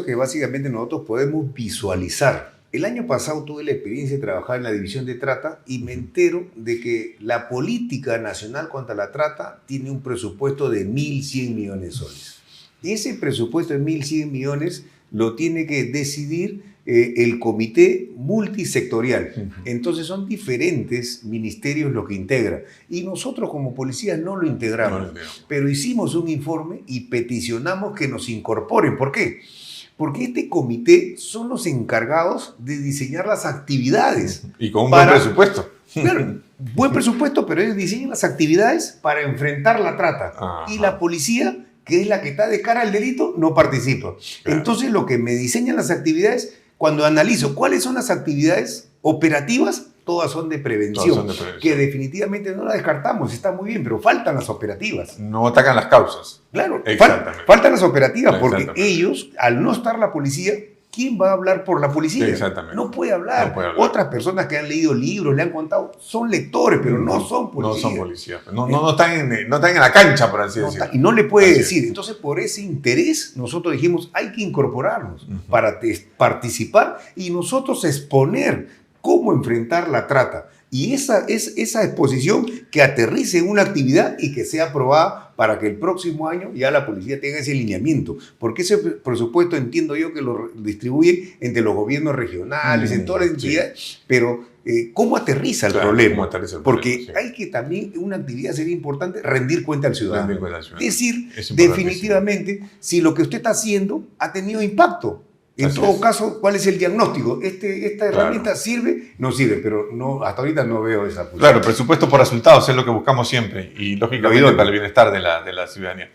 que básicamente nosotros podemos visualizar. El año pasado tuve la experiencia de trabajar en la división de trata y me entero de que la política nacional contra la trata tiene un presupuesto de 1.100 millones de soles. Y ese presupuesto de 1.100 millones lo tiene que decidir el comité multisectorial. Entonces son diferentes ministerios los que integran. Y nosotros como policías no lo integramos. Pero hicimos un informe y peticionamos que nos incorporen. ¿Por qué? Porque este comité son los encargados de diseñar las actividades. Y con un buen presupuesto. Claro, buen presupuesto, pero ellos diseñan las actividades para enfrentar la trata. Y la policía, que es la que está de cara al delito, no participa. Entonces, lo que me diseñan las actividades, cuando analizo cuáles son las actividades operativas, todas son de prevención, que definitivamente no las descartamos, está muy bien, pero faltan las operativas. No atacan las causas. Claro, faltan las operativas, porque ellos, al no estar la policía, ¿quién va a hablar por la policía? No puede hablar. Otras personas que han leído libros, le han contado, son lectores, pero no son policías. No son policías. No están en la cancha, por así decirlo. Y no le puede decir. Entonces, por ese interés, nosotros dijimos, hay que incorporarnos para participar y nosotros exponer cómo enfrentar la trata. Y esa exposición que aterrice en una actividad y que sea aprobada para que el próximo año ya la policía tenga ese lineamiento. Porque ese presupuesto entiendo yo que lo distribuyen entre los gobiernos regionales, en todas las entidades, pero ¿cómo aterriza el problema? Porque hay que también, una actividad sería importante, rendir cuenta al ciudadano. Es decir, definitivamente, si lo que usted está haciendo ha tenido impacto. En todo caso, ¿cuál es el diagnóstico? ¿Esta herramienta sirve? No sirve, pero no, hasta ahorita no veo esa posibilidad. Claro, presupuesto por resultados es lo que buscamos siempre y lógicamente para el bienestar de la ciudadanía.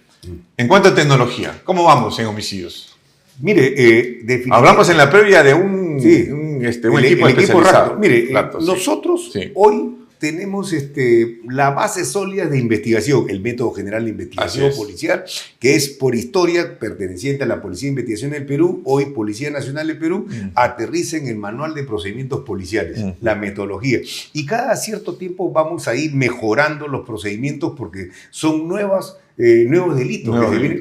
En cuanto a tecnología, ¿cómo vamos en homicidios? Mire, definitivamente... Hablamos en la previa de un equipo especializado. Mire, nosotros hoy tenemos la base sólida de investigación, el método general de investigación policial, que es por historia perteneciente a la Policía de Investigación del Perú, hoy Policía Nacional del Perú, aterriza en el manual de procedimientos policiales, la metodología. Y cada cierto tiempo vamos a ir mejorando los procedimientos porque son nuevos delitos.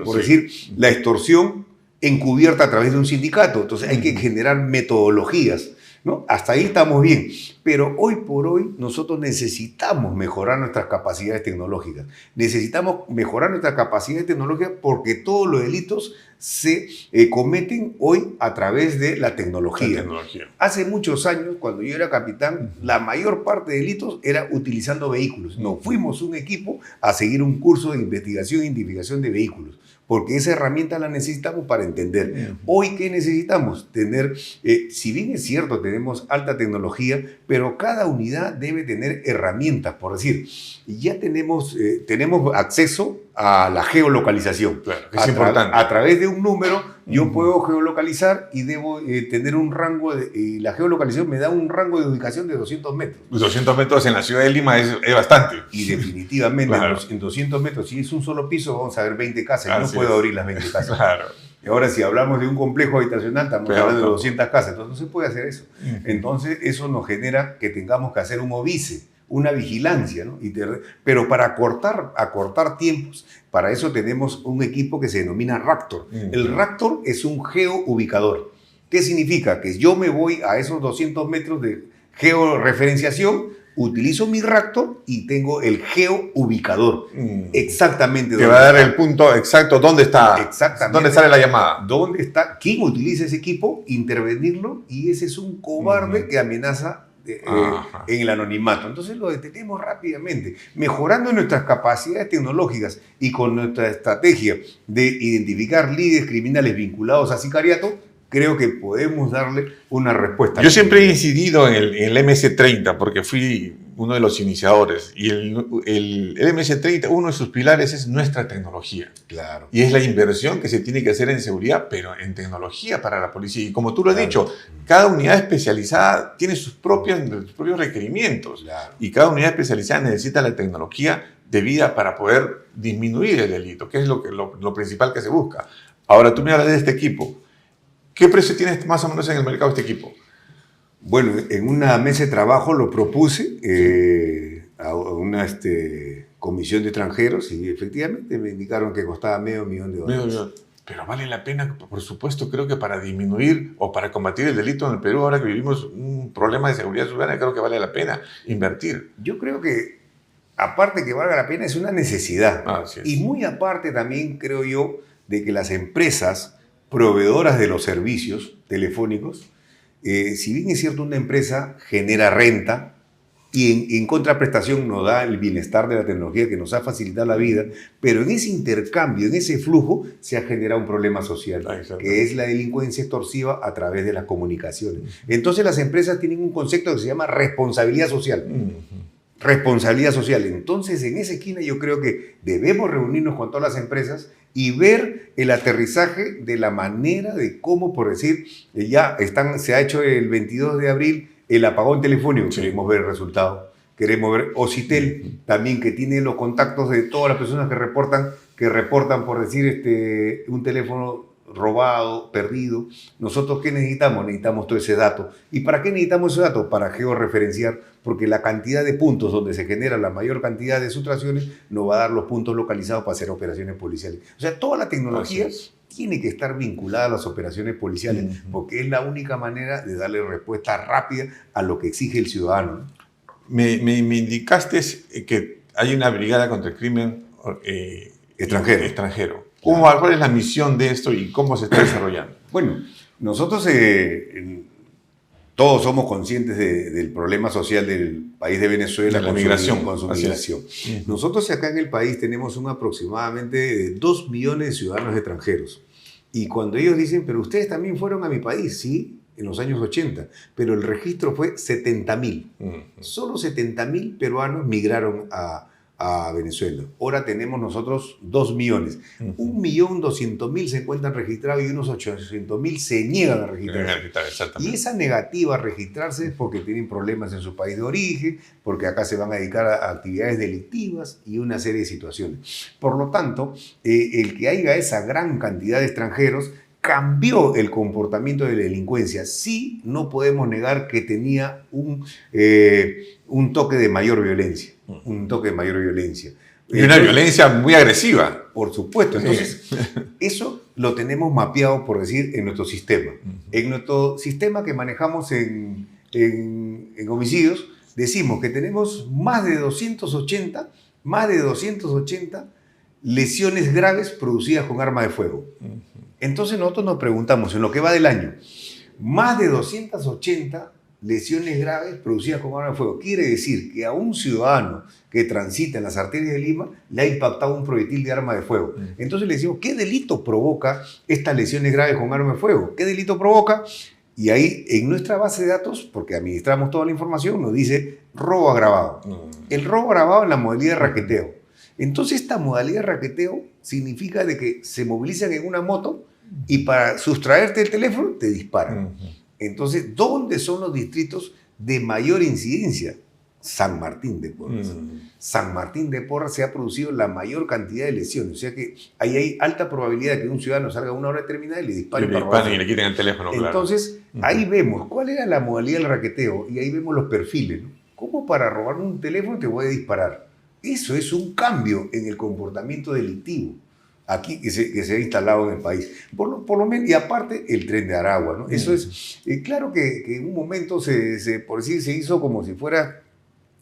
Por decir, la extorsión encubierta a través de un sindicato. Entonces hay que generar metodologías, ¿no? Hasta ahí estamos bien, pero hoy por hoy nosotros necesitamos mejorar nuestras capacidades tecnológicas. Necesitamos mejorar nuestras capacidades tecnológicas porque todos los delitos se cometen hoy a través de la tecnología. Hace muchos años, cuando yo era capitán, la mayor parte de delitos era utilizando vehículos. Nos fuimos un equipo a seguir un curso de investigación e identificación de vehículos, porque esa herramienta la necesitamos para entender. Hoy, ¿qué necesitamos? Tener, si bien es cierto, tenemos alta tecnología, pero cada unidad debe tener herramientas, por decir, ya tenemos acceso a la geolocalización. Claro, que es importante. A través de un número, yo puedo geolocalizar y debo tener un rango, y la geolocalización me da un rango de ubicación de 200 metros. 200 metros en la ciudad de Lima es bastante. Y definitivamente en 200 metros, si es un solo piso, vamos a ver 20 casas. No puedo abrir las 20 casas. Claro. Y ahora, si hablamos de un complejo habitacional, estamos hablando de 200 casas. Entonces, no se puede hacer eso. Entonces, eso nos genera que tengamos que hacer un OVICE, una vigilancia, ¿no? Pero para acortar tiempos, para eso tenemos un equipo que se denomina Raptor. El Raptor es un geoubicador. ¿Qué significa? Que yo me voy a esos 200 metros de georreferenciación, utilizo mi Raptor y tengo el geoubicador. Exactamente. Que va a dar el punto exacto dónde está. Exactamente. ¿Dónde sale la llamada? ¿Dónde está? ¿Quién utiliza ese equipo? Intervenirlo, y ese es un cobarde que amenaza en el anonimato. Entonces lo detenemos rápidamente, mejorando nuestras capacidades tecnológicas y con nuestra estrategia de identificar líderes criminales vinculados a sicariato. Creo que podemos darle una respuesta. Yo siempre he incidido en el MS-30 porque fui uno de los iniciadores, y el MS-30, uno de sus pilares es nuestra tecnología. Claro. Y es la inversión que se tiene que hacer en seguridad, pero en tecnología para la policía. Y como tú lo has dicho, cada unidad especializada tiene sus propios requerimientos. Claro. Y cada unidad especializada necesita la tecnología debida para poder disminuir el delito, que es lo principal que se busca. Ahora, tú me hablas de este equipo. ¿Qué precio tienes más o menos en el mercado este equipo? Bueno, en una mesa de trabajo lo propuse a una comisión de extranjeros y efectivamente me indicaron que costaba $500,000. Pero vale la pena, por supuesto, creo que para disminuir o para combatir el delito en el Perú, ahora que vivimos un problema de seguridad ciudadana, creo que vale la pena invertir. Yo creo que, aparte que valga la pena, es una necesidad. Y muy aparte también creo yo de que las empresas proveedoras de los servicios telefónicos, si bien es cierto, una empresa genera renta y en contraprestación nos da el bienestar de la tecnología que nos ha facilitado la vida, pero en ese intercambio, en ese flujo, se ha generado un problema social, que es la delincuencia extorsiva a través de las comunicaciones. Entonces las empresas tienen un concepto que se llama responsabilidad social. Responsabilidad social. Entonces, en esa esquina yo creo que debemos reunirnos con todas las empresas y ver el aterrizaje de la manera de cómo, por decir, se ha hecho el 22 de abril el apagón telefónico. Queremos ver el resultado. Queremos ver Ocitel también, que tiene los contactos de todas las personas que reportan, por decir, un teléfono robado, perdido. ¿Nosotros qué necesitamos? Necesitamos todo ese dato. ¿Y para qué necesitamos ese dato? Para georreferenciar, porque la cantidad de puntos donde se genera la mayor cantidad de sustracciones nos va a dar los puntos localizados para hacer operaciones policiales. O sea, toda la tecnología tiene que estar vinculada a las operaciones policiales, porque es la única manera de darle respuesta rápida a lo que exige el ciudadano, ¿no? Me indicaste que hay una brigada contra el crimen extranjero. ¿Cuál es la misión de esto y cómo se está desarrollando? Bueno, nosotros todos somos conscientes del problema social del país de Venezuela, la migración, con su migración. Nosotros acá en el país tenemos aproximadamente 2 millones de ciudadanos extranjeros. Y cuando ellos dicen, pero ustedes también fueron a mi país, sí, en los años 80, pero el registro fue 70.000. Solo 70.000 peruanos migraron a Venezuela. Ahora tenemos nosotros 2 millones. 1.200.000 se encuentran registrados y unos 800.000 se niegan a registrarse. Y esa negativa a registrarse es porque tienen problemas en su país de origen, porque acá se van a dedicar a actividades delictivas y una serie de situaciones. Por lo tanto, el que haya esa gran cantidad de extranjeros cambió el comportamiento de la delincuencia. Sí, no podemos negar que tenía un toque de mayor violencia. Un toque de mayor violencia. Y una violencia muy agresiva. Por supuesto. Entonces, eso lo tenemos mapeado, por decir, en nuestro sistema. En nuestro sistema que manejamos en homicidios, decimos que tenemos más de 280 lesiones graves producidas con arma de fuego. Entonces nosotros nos preguntamos, en lo que va del año, más de 280 lesiones graves producidas con arma de fuego. Quiere decir que a un ciudadano que transita en las arterias de Lima le ha impactado un proyectil de arma de fuego. Entonces le decimos, ¿qué delito provoca estas lesiones graves con arma de fuego? ¿Qué delito provoca? Y ahí en nuestra base de datos, porque administramos toda la información, nos dice robo agravado. El robo agravado en la modalidad de raqueteo. Entonces esta modalidad de raqueteo significa de que se movilizan en una moto y para sustraerte el teléfono te disparan. Entonces, ¿dónde son los distritos de mayor incidencia? San Martín de Porres. San Martín de Porres se ha producido la mayor cantidad de lesiones. O sea que ahí hay alta probabilidad de que un ciudadano salga a una hora determinada y le disparen. Y le quiten el teléfono, claro. Entonces, ahí vemos cuál era la modalidad del raqueteo y ahí vemos los perfiles, ¿no? ¿Cómo para robar un teléfono te voy a disparar? Eso es un cambio en el comportamiento delictivo aquí que se ha instalado en el país. Por lo menos, y aparte, el Tren de Aragua, ¿no? Eso es, claro que en un momento por decir, se hizo como si fuera,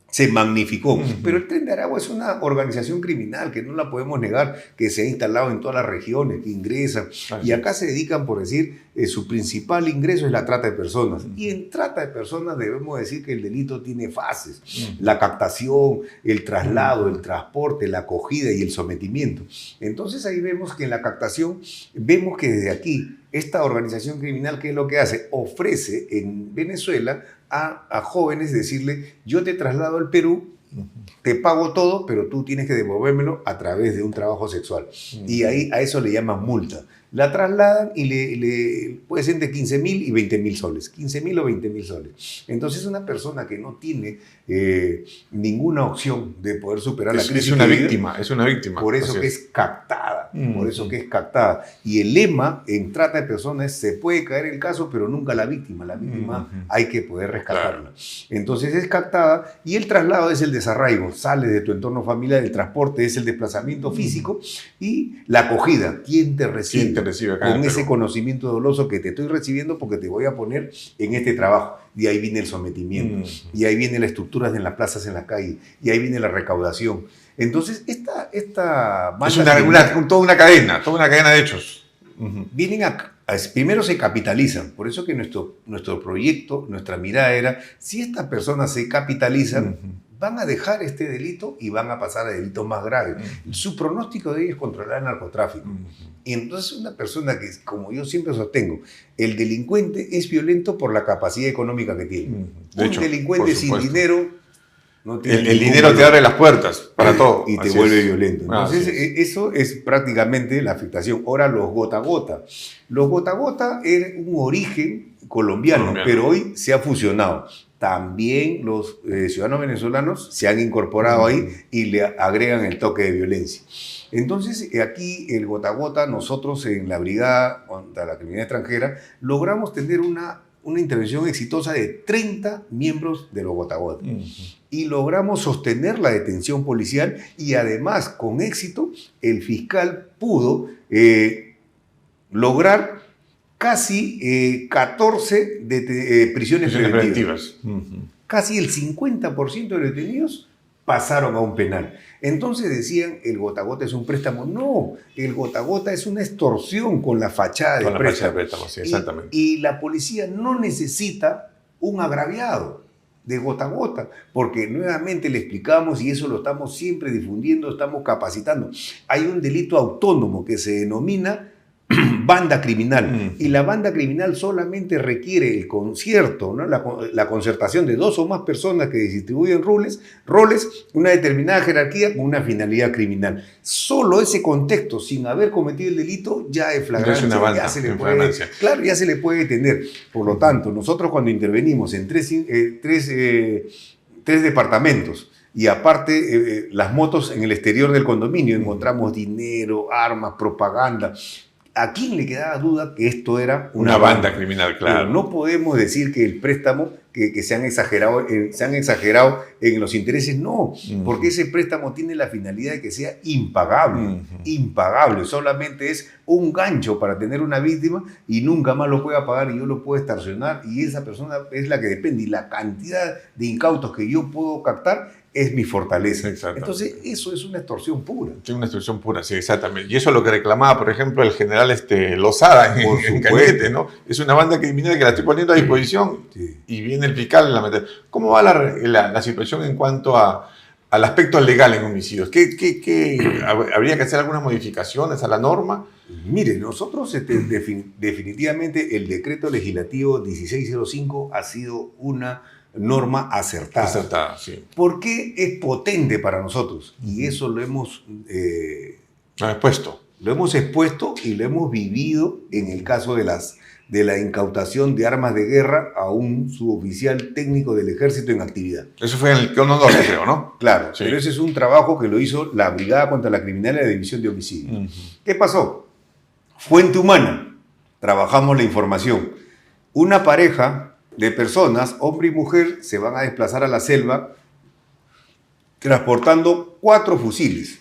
se magnificó, pero el Tren de Aragua es una organización criminal que no la podemos negar, que se ha instalado en todas las regiones, que ingresan, y acá se dedican, por decir, su principal ingreso es la trata de personas, y en trata de personas debemos decir que el delito tiene fases, la captación, el traslado, el transporte, la acogida y el sometimiento. Entonces ahí vemos que en la captación, vemos que desde aquí, esta organización criminal, ¿qué es lo que hace? Ofrece en Venezuela a jóvenes decirle, yo te traslado al Perú, te pago todo, pero tú tienes que devolvérmelo a través de un trabajo sexual. Y ahí a eso le llaman multa. La trasladan y puede ser entre 15.000 y 20.000 soles. 15.000 o 20.000 soles. Entonces una persona que no tiene ninguna opción de poder superar la crisis. Es una víctima. Por eso que es captada. Por eso que es captada. Y el lema en trata de personas, se puede caer el caso, pero nunca la víctima. La víctima hay que poder rescatarla. Claro. Entonces es captada y el traslado es el desarraigo. Sales de tu entorno familiar, el transporte es el desplazamiento físico y la acogida. ¿Quién te recibe? Con ese conocimiento doloso que te estoy recibiendo porque te voy a poner en este trabajo. Y ahí viene el sometimiento. Y ahí viene las estructuras en las plazas, en la calle. Y ahí viene la recaudación. Entonces, esta es toda una cadena de hechos. Vienen primero se capitalizan. Por eso que nuestro proyecto, nuestra mirada era, si estas personas se capitalizan, van a dejar este delito y van a pasar a delitos más graves. Su pronóstico de ellos es controlar el narcotráfico. Y entonces una persona que, como yo siempre sostengo, el delincuente es violento por la capacidad económica que tiene. Un delincuente sin dinero no tiene el dinero te abre las puertas para todo. Y te vuelve violento. Entonces eso es prácticamente la afectación. Ahora los gota a gota. Los gota a gota eran un origen colombiano, pero hoy se ha fusionado. También los ciudadanos venezolanos se han incorporado ahí y le agregan el toque de violencia. Entonces, aquí el gota a gota, nosotros en la Brigada contra la Criminalidad Extranjera, logramos tener una intervención exitosa de 30 miembros de los gota a gota. Y logramos sostener la detención policial y además, con éxito, el fiscal pudo lograr casi 14 prisiones preventivas. Casi el 50% de los detenidos pasaron a un penal. Entonces decían, el gota a gota es un préstamo. No, el gota a gota es una extorsión con la fachada de préstamo. Sí, exactamente. Y la policía no necesita un agraviado de gota a gota, porque nuevamente le explicamos, y eso lo estamos siempre difundiendo, estamos capacitando. Hay un delito autónomo que se denomina banda criminal. Y la banda criminal solamente requiere el concierto, ¿no? La concertación de 2 o más personas que distribuyen roles, una determinada jerarquía con una finalidad criminal. Solo ese contexto, sin haber cometido el delito, ya es flagrancia. Es una banda, ya se le puede detener. Por lo tanto, nosotros cuando intervenimos en tres departamentos, y aparte las motos en el exterior del condominio, encontramos dinero, armas, propaganda. ¿A quién le quedaba duda que esto era una banda criminal? Claro. Pero no podemos decir que el préstamo, que se han exagerado en los intereses, no, porque ese préstamo tiene la finalidad de que sea impagable, impagable, solamente es un gancho para tener una víctima y nunca más lo pueda pagar y yo lo puedo extorsionar y esa persona es la que depende y la cantidad de incautos que yo puedo captar es mi fortaleza. Entonces, eso es una extorsión pura. Sí, una extorsión pura, sí, exactamente. Y eso es lo que reclamaba, por ejemplo, el general Lozada en Cañete, ¿no? Es una banda criminal que la estoy poniendo a disposición y viene el fiscal en la materia. ¿Cómo va la situación en cuanto al aspecto legal en homicidios? ¿Habría que hacer algunas modificaciones a la norma? Mire, nosotros definitivamente el decreto legislativo 1605 ha sido una norma acertada. Acertada, sí. Porque es potente para nosotros y eso lo hemos expuesto. Lo hemos expuesto y lo hemos vivido en el caso de la incautación de armas de guerra a un suboficial técnico del ejército en actividad. Eso fue en el Cono Norte, creo, ¿no? Claro, sí. Pero ese es un trabajo que lo hizo la Brigada contra la Criminalidad de la División de Homicidios. ¿Qué pasó? Fuente humana. Trabajamos la información. Una pareja de personas, hombre y mujer, se van a desplazar a la selva transportando 4 fusiles.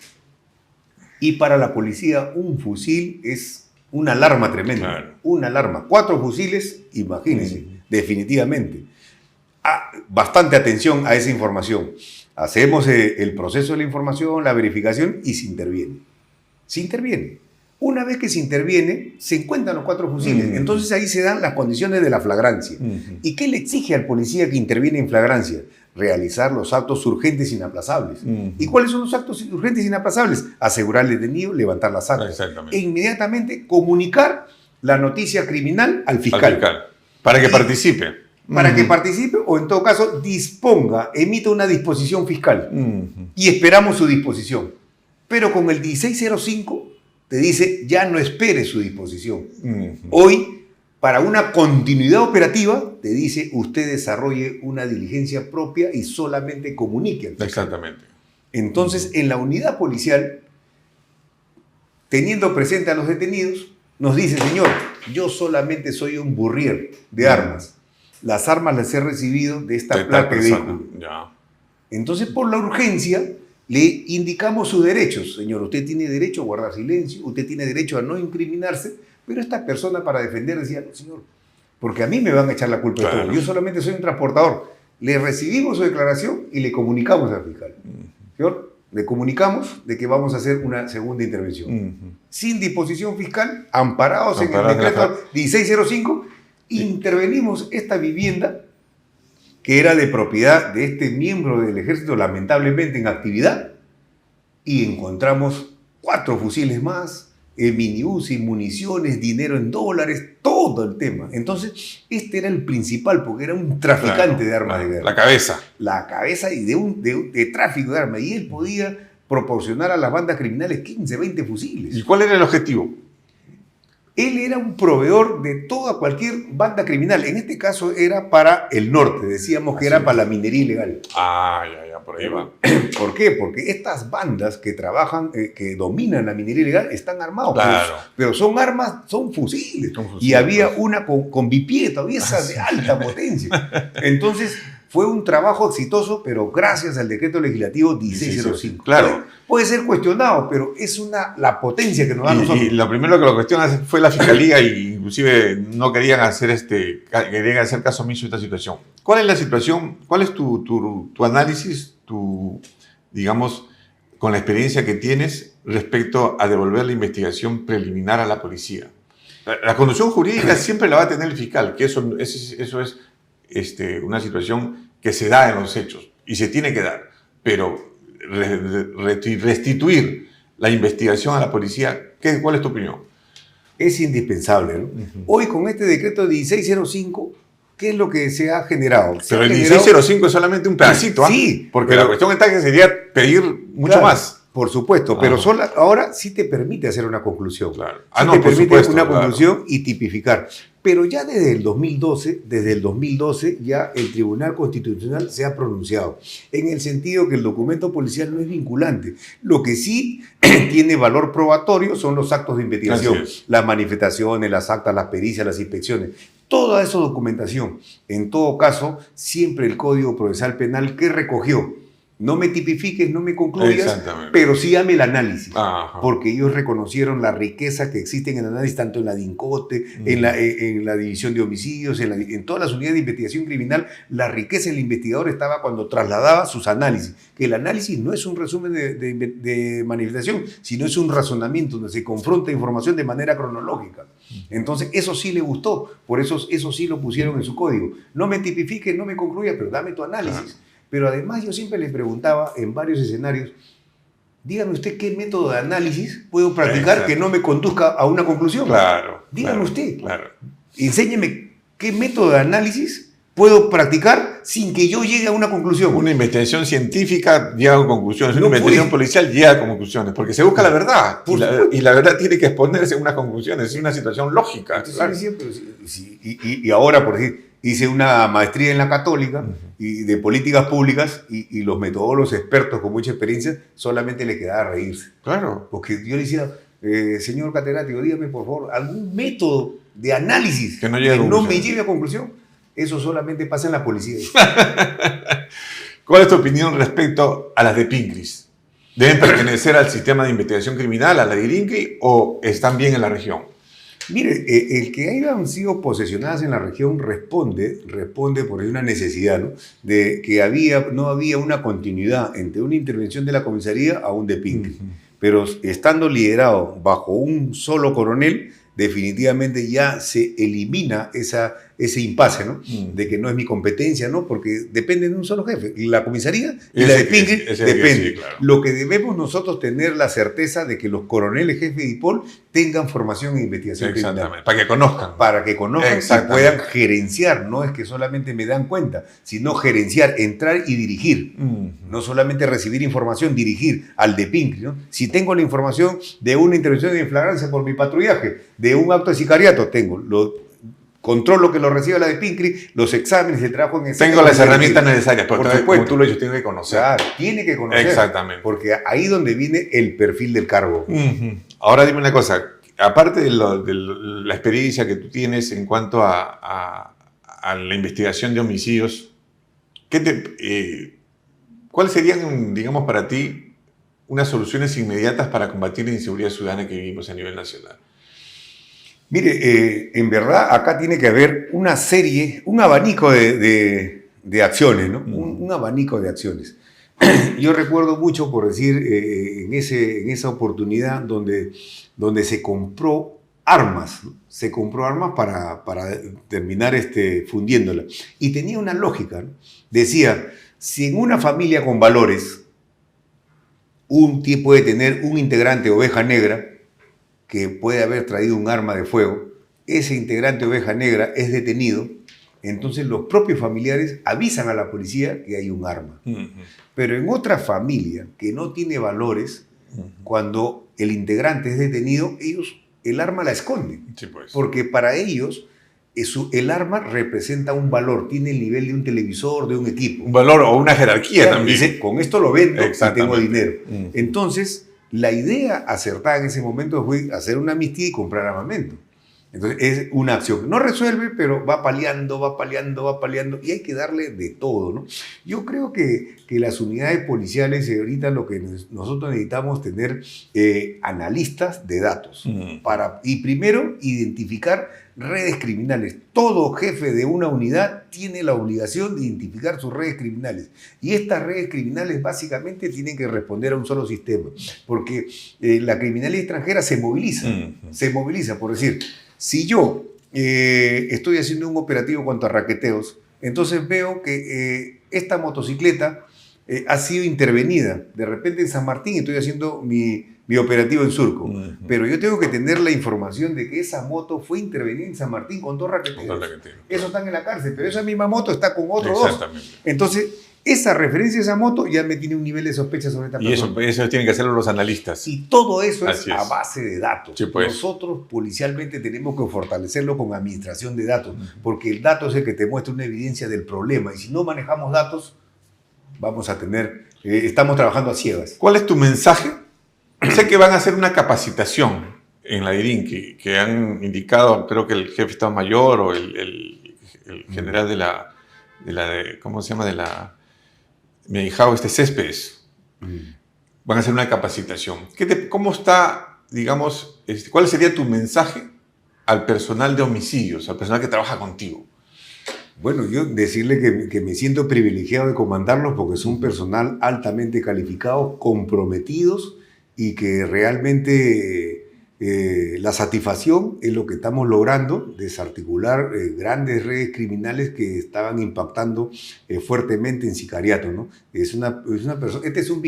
Y para la policía un fusil es una alarma tremenda. Claro. Una alarma. 4 fusiles, imagínense, definitivamente. Bastante atención a esa información. Hacemos el proceso de la información, la verificación y se interviene. Se interviene. Una vez que se interviene, se encuentran los 4 fusiles. Entonces ahí se dan las condiciones de la flagrancia. ¿Y qué le exige al policía que interviene en flagrancia? Realizar los actos urgentes inaplazables. ¿Y cuáles son los actos urgentes inaplazables? Asegurar al detenido, levantar las actas. E inmediatamente comunicar la noticia criminal al fiscal. Para que participe. Para que participe o en todo caso disponga, emita una disposición fiscal. Y esperamos su disposición. Pero con el 1605 te dice, ya no espere su disposición. Hoy, para una continuidad operativa, te dice, usted desarrolle una diligencia propia y solamente comunique al fiscal. Exactamente. Entonces, en la unidad policial, teniendo presente a los detenidos, nos dice, señor, yo solamente soy un burrier de armas. Las armas las he recibido de esta placa de vehículo. Entonces, por la urgencia, le indicamos sus derechos. Señor, usted tiene derecho a guardar silencio, usted tiene derecho a no incriminarse, pero esta persona para defender decía, no, señor, porque a mí me van a echar la culpa de todo. Yo solamente soy un transportador. Le recibimos su declaración y le comunicamos al fiscal. Señor, le comunicamos de que vamos a hacer una segunda intervención. Sin disposición fiscal, amparados en el decreto 1605, intervenimos esta vivienda que era de propiedad de este miembro del ejército, lamentablemente en actividad, y encontramos 4 fusiles más, mini Uzi, municiones, dinero en dólares, todo el tema. Entonces, este era el principal, porque era un traficante de armas de guerra. La cabeza. La cabeza y de tráfico de armas. Y él podía proporcionar a las bandas criminales 15, 20 fusiles. ¿Y cuál era el objetivo? Él era un proveedor de cualquier banda criminal. En este caso era para el norte. Decíamos que era para la minería ilegal. Por ahí va. ¿Por qué? Porque estas bandas que trabajan, que dominan la minería ilegal, están armados. Claro. Pero son armas, son fusiles. Y había una con bipié, todavía esa de alta potencia. Entonces, fue un trabajo exitoso, pero gracias al decreto legislativo 1605. Claro. Puede ser cuestionado, pero es la potencia que nos da a nosotros. Y lo primero que lo cuestiona fue la fiscalía y inclusive no querían hacer caso omiso de esta situación. ¿Cuál es la situación? ¿Cuál es tu análisis, digamos, con la experiencia que tienes respecto a devolver la investigación preliminar a la policía? La conducción jurídica siempre la va a tener el fiscal, que eso es una situación que se da en los hechos y se tiene que dar, pero restituir la investigación a la policía, ¿cuál es tu opinión? es indispensable, ¿no? Hoy con este decreto 1605, ¿qué es lo que se ha generado? Pero el 1605 es solamente un pedacito, sí, porque la cuestión está que sería pedir mucho más. Por supuesto, pero ahora sí te permite hacer una conclusión. Claro. Sí te permite una conclusión y tipificar. Pero ya desde el 2012 ya el Tribunal Constitucional se ha pronunciado en el sentido que el documento policial no es vinculante. Lo que sí tiene valor probatorio son los actos de investigación, las manifestaciones, las actas, las pericias, las inspecciones. Toda esa documentación. En todo caso, siempre el Código Procesal Penal que recogió. No me tipifiques, no me concluyas, pero sí dame el análisis. Porque ellos reconocieron la riqueza que existe en el análisis, tanto en la DINCOTE, en la División de Homicidios, en todas las unidades de investigación criminal. La riqueza del investigador estaba cuando trasladaba sus análisis. Que el análisis no es un resumen de manifestación, sino es un razonamiento donde se confronta información de manera cronológica. Entonces, eso sí le gustó. Por eso sí lo pusieron en su código. No me tipifiques, no me concluyas, pero dame tu análisis. Pero además yo siempre le preguntaba en varios escenarios, dígame usted qué método de análisis puedo practicar que no me conduzca a una conclusión. Dígame usted. Enséñeme qué método de análisis puedo practicar sin que yo llegue a una conclusión. Una investigación científica llega a conclusiones, una investigación policial llega a conclusiones, porque se busca la verdad. Y la verdad tiene que exponerse a unas conclusiones, es una situación lógica. Y ahora, por decir, hice una maestría en la Católica y de políticas públicas y los metodólogos expertos con mucha experiencia solamente le quedaba reírse. Claro. Porque yo le decía, señor catedrático, dígame por favor, algún método de análisis que no me lleve a conclusión. Eso solamente pasa en la policía. ¿Cuál es tu opinión respecto a las de PINCRIS? ¿Deben pertenecer al sistema de investigación criminal, a la de INCRI, o están bien en la región? Mire, el que hayan sido posesionadas en la región responde por una necesidad, ¿no? De que no había una continuidad entre una intervención de la comisaría a un de PINCRI. Pero estando liderado bajo un solo coronel, definitivamente ya se elimina ese impasse, ¿no? De que no es mi competencia, ¿no? Porque depende de un solo jefe. La comisaría y la de PINCRI depende. Sí, claro. Lo que debemos nosotros tener la certeza de que los coroneles jefes de DIPOL tengan formación en investigación criminal. Para que conozcan. Para que conozcan y puedan gerenciar. No es que solamente me dan cuenta, sino gerenciar, entrar y dirigir. No solamente recibir información, dirigir al de PINCRI, ¿no? Si tengo la información de una intervención de flagrancia por mi patrullaje, de un acto de sicariato, controlo que lo reciba la de PINCRI, los exámenes, el trabajo en el tengo las herramientas necesarias, por supuesto. Como tú lo dices, tiene que conocer. Claro, tiene que conocer. Exactamente. Porque ahí donde viene el perfil del cargo. Ahora dime una cosa, aparte de la experiencia que tú tienes en cuanto a la investigación de homicidios, ¿cuáles serían, digamos, para ti, unas soluciones inmediatas para combatir la inseguridad ciudadana que vivimos a nivel nacional? Mire, en verdad acá tiene que haber una serie, un abanico de acciones, ¿no? Un abanico de acciones. Yo recuerdo mucho, por decir, en esa oportunidad donde se compró armas, ¿no? Se compró armas para terminar fundiéndola. Y tenía una lógica, ¿no? Decía, si en una familia con valores, puede tener un integrante oveja negra, que puede haber traído un arma de fuego, ese integrante oveja negra es detenido, entonces los propios familiares avisan a la policía que hay un arma. Pero en otra familia que no tiene valores, cuando el integrante es detenido, ellos el arma la esconden. Sí, pues. Porque para ellos el arma representa un valor, tiene el nivel de un televisor, de un equipo. Un valor o una jerarquía también. Dice, con esto lo vendo y tengo dinero. Entonces, la idea acertada en ese momento fue hacer una amnistía y comprar armamento. Entonces es una acción. No resuelve, pero va paliando, y hay que darle de todo, ¿no? Yo creo que las unidades policiales, ahorita lo que nosotros necesitamos tener analistas de datos y primero identificar redes criminales. Todo jefe de una unidad tiene la obligación de identificar sus redes criminales. Y estas redes criminales básicamente tienen que responder a un solo sistema. Porque la criminalidad extranjera se moviliza. Se moviliza, por decir, si yo estoy haciendo un operativo cuanto a raqueteos, entonces veo que esta motocicleta ha sido intervenida. De repente en San Martín estoy haciendo mi mi operativo en Surco. Pero yo tengo que tener la información de que esa moto fue intervenida en San Martín con 2 raqueteros. Eso están en la cárcel, pero esa misma moto está con otros 2. Entonces, esa referencia a esa moto ya me tiene un nivel de sospecha sobre esta persona. Y eso tienen que hacerlo los analistas. Y todo eso es a base de datos. Sí, pues. Nosotros policialmente tenemos que fortalecerlo con administración de datos, porque el dato es el que te muestra una evidencia del problema. Y si no manejamos datos, vamos a tener... estamos trabajando a ciegas. ¿Cuál es tu mensaje? Sé que van a hacer una capacitación en la DIRIN, que han indicado, creo que el jefe de Estado Mayor o el general ¿cómo se llama? Me dijo Céspedes. Van a hacer una capacitación. ¿Cómo está, digamos, cuál sería tu mensaje al personal de homicidios, al personal que trabaja contigo? Bueno, yo decirle que me siento privilegiado de comandarlos porque son personal altamente calificado, comprometidos y que realmente la satisfacción es lo que estamos logrando, desarticular grandes redes criminales que estaban impactando fuertemente en sicariato, ¿no? Es una persona, este es un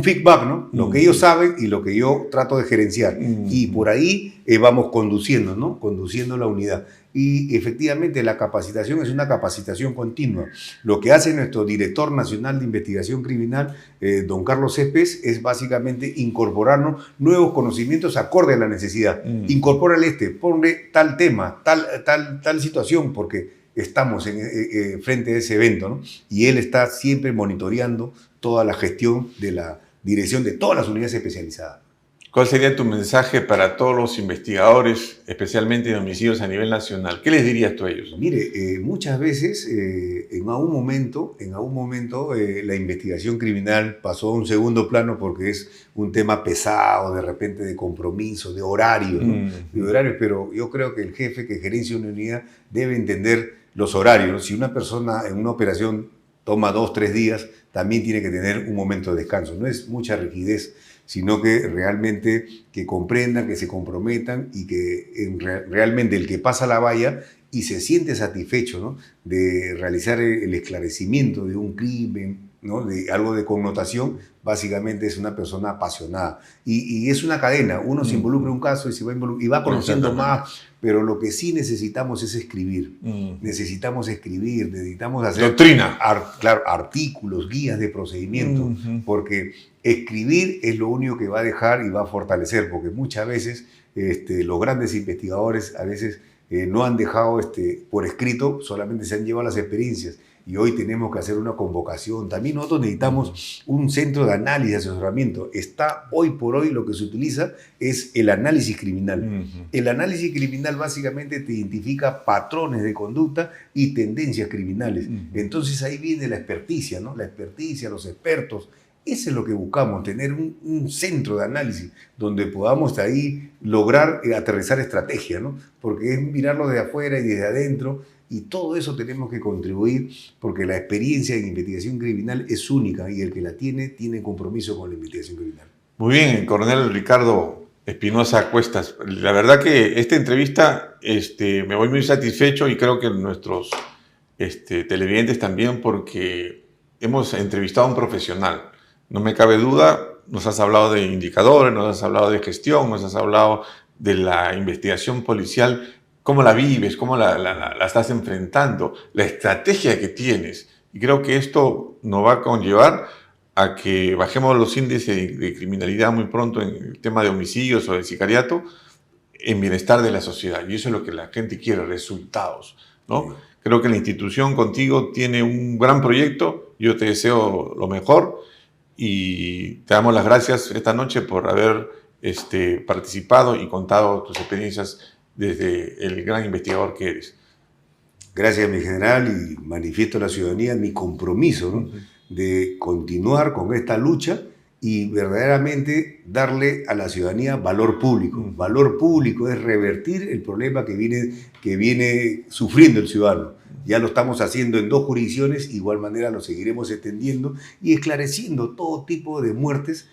feedback, ¿no? Lo que ellos saben y lo que yo trato de gerenciar. Y por ahí vamos conduciendo, ¿no? Conduciendo la unidad. Y efectivamente la capacitación es una capacitación continua. Lo que hace nuestro director nacional de investigación criminal, don Carlos Céspedes, es básicamente incorporarnos nuevos conocimientos acorde a la necesidad. Incorpórale ponle tal tema, tal situación, porque estamos frente a ese evento, ¿no? Y él está siempre monitoreando toda la gestión de la dirección de todas las unidades especializadas. ¿Cuál sería tu mensaje para todos los investigadores, especialmente de homicidios a nivel nacional? ¿Qué les dirías tú a ellos? Mire, muchas veces, en algún momento, la investigación criminal pasó a un segundo plano porque es un tema pesado, de repente de compromiso, de horarios, ¿no? De horarios, pero yo creo que el jefe que gerencia una unidad debe entender los horarios, ¿no? Si una persona en una operación toma 2 o 3 días, también tiene que tener un momento de descanso. No es mucha rigidez, sino que realmente que comprendan, que se comprometan y que realmente el que pasa la valla y se siente satisfecho, ¿no? De realizar el esclarecimiento de un crimen, ¿no? De algo de connotación, básicamente es una persona apasionada. Y es una cadena, uno se involucra en un caso y va conociendo más, pero lo que sí necesitamos es escribir. Necesitamos escribir, necesitamos hacer... Doctrina. Claro, artículos, guías de procedimiento, porque escribir es lo único que va a dejar y va a fortalecer, porque muchas veces los grandes investigadores a veces no han dejado por escrito, solamente se han llevado las experiencias. Y hoy tenemos que hacer una convocación. También nosotros necesitamos un centro de análisis, de asesoramiento. Hoy por hoy lo que se utiliza es el análisis criminal. El análisis criminal básicamente te identifica patrones de conducta y tendencias criminales. Entonces ahí viene la experticia, ¿no? La experticia, los expertos. Eso es lo que buscamos, tener un centro de análisis donde podamos ahí lograr aterrizar estrategia, ¿no? Porque es mirarlo de afuera y desde adentro. Y todo eso tenemos que contribuir porque la experiencia en investigación criminal es única y el que la tiene compromiso con la investigación criminal. Muy bien, el coronel Ricardo Espinosa Cuestas. La verdad que esta entrevista me voy muy satisfecho y creo que nuestros televidentes también porque hemos entrevistado a un profesional. No me cabe duda, nos has hablado de indicadores, nos has hablado de gestión, nos has hablado de la investigación policial. ¿Cómo la vives? ¿Cómo la estás enfrentando? La estrategia que tienes. Y creo que esto nos va a conllevar a que bajemos los índices de criminalidad muy pronto en el tema de homicidios o de sicariato en bienestar de la sociedad. Y eso es lo que la gente quiere, resultados, ¿no? Sí. Creo que la institución contigo tiene un gran proyecto. Yo te deseo lo mejor y te damos las gracias esta noche por haber participado y contado tus experiencias desde el gran investigador que eres. Gracias, mi general, y manifiesto a la ciudadanía mi compromiso, ¿no? De continuar con esta lucha y verdaderamente darle a la ciudadanía valor público. Valor público es revertir el problema que viene sufriendo el ciudadano. Ya lo estamos haciendo en 2 jurisdicciones, de igual manera lo seguiremos extendiendo y esclareciendo todo tipo de muertes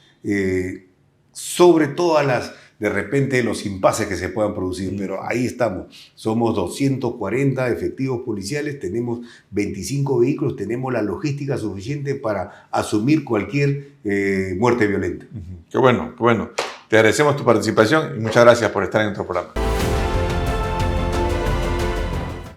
sobre todas de repente los impases que se puedan producir, pero ahí estamos. Somos 240 efectivos policiales, tenemos 25 vehículos, tenemos la logística suficiente para asumir cualquier muerte violenta. Qué bueno, qué bueno. Te agradecemos tu participación y muchas gracias por estar en nuestro programa.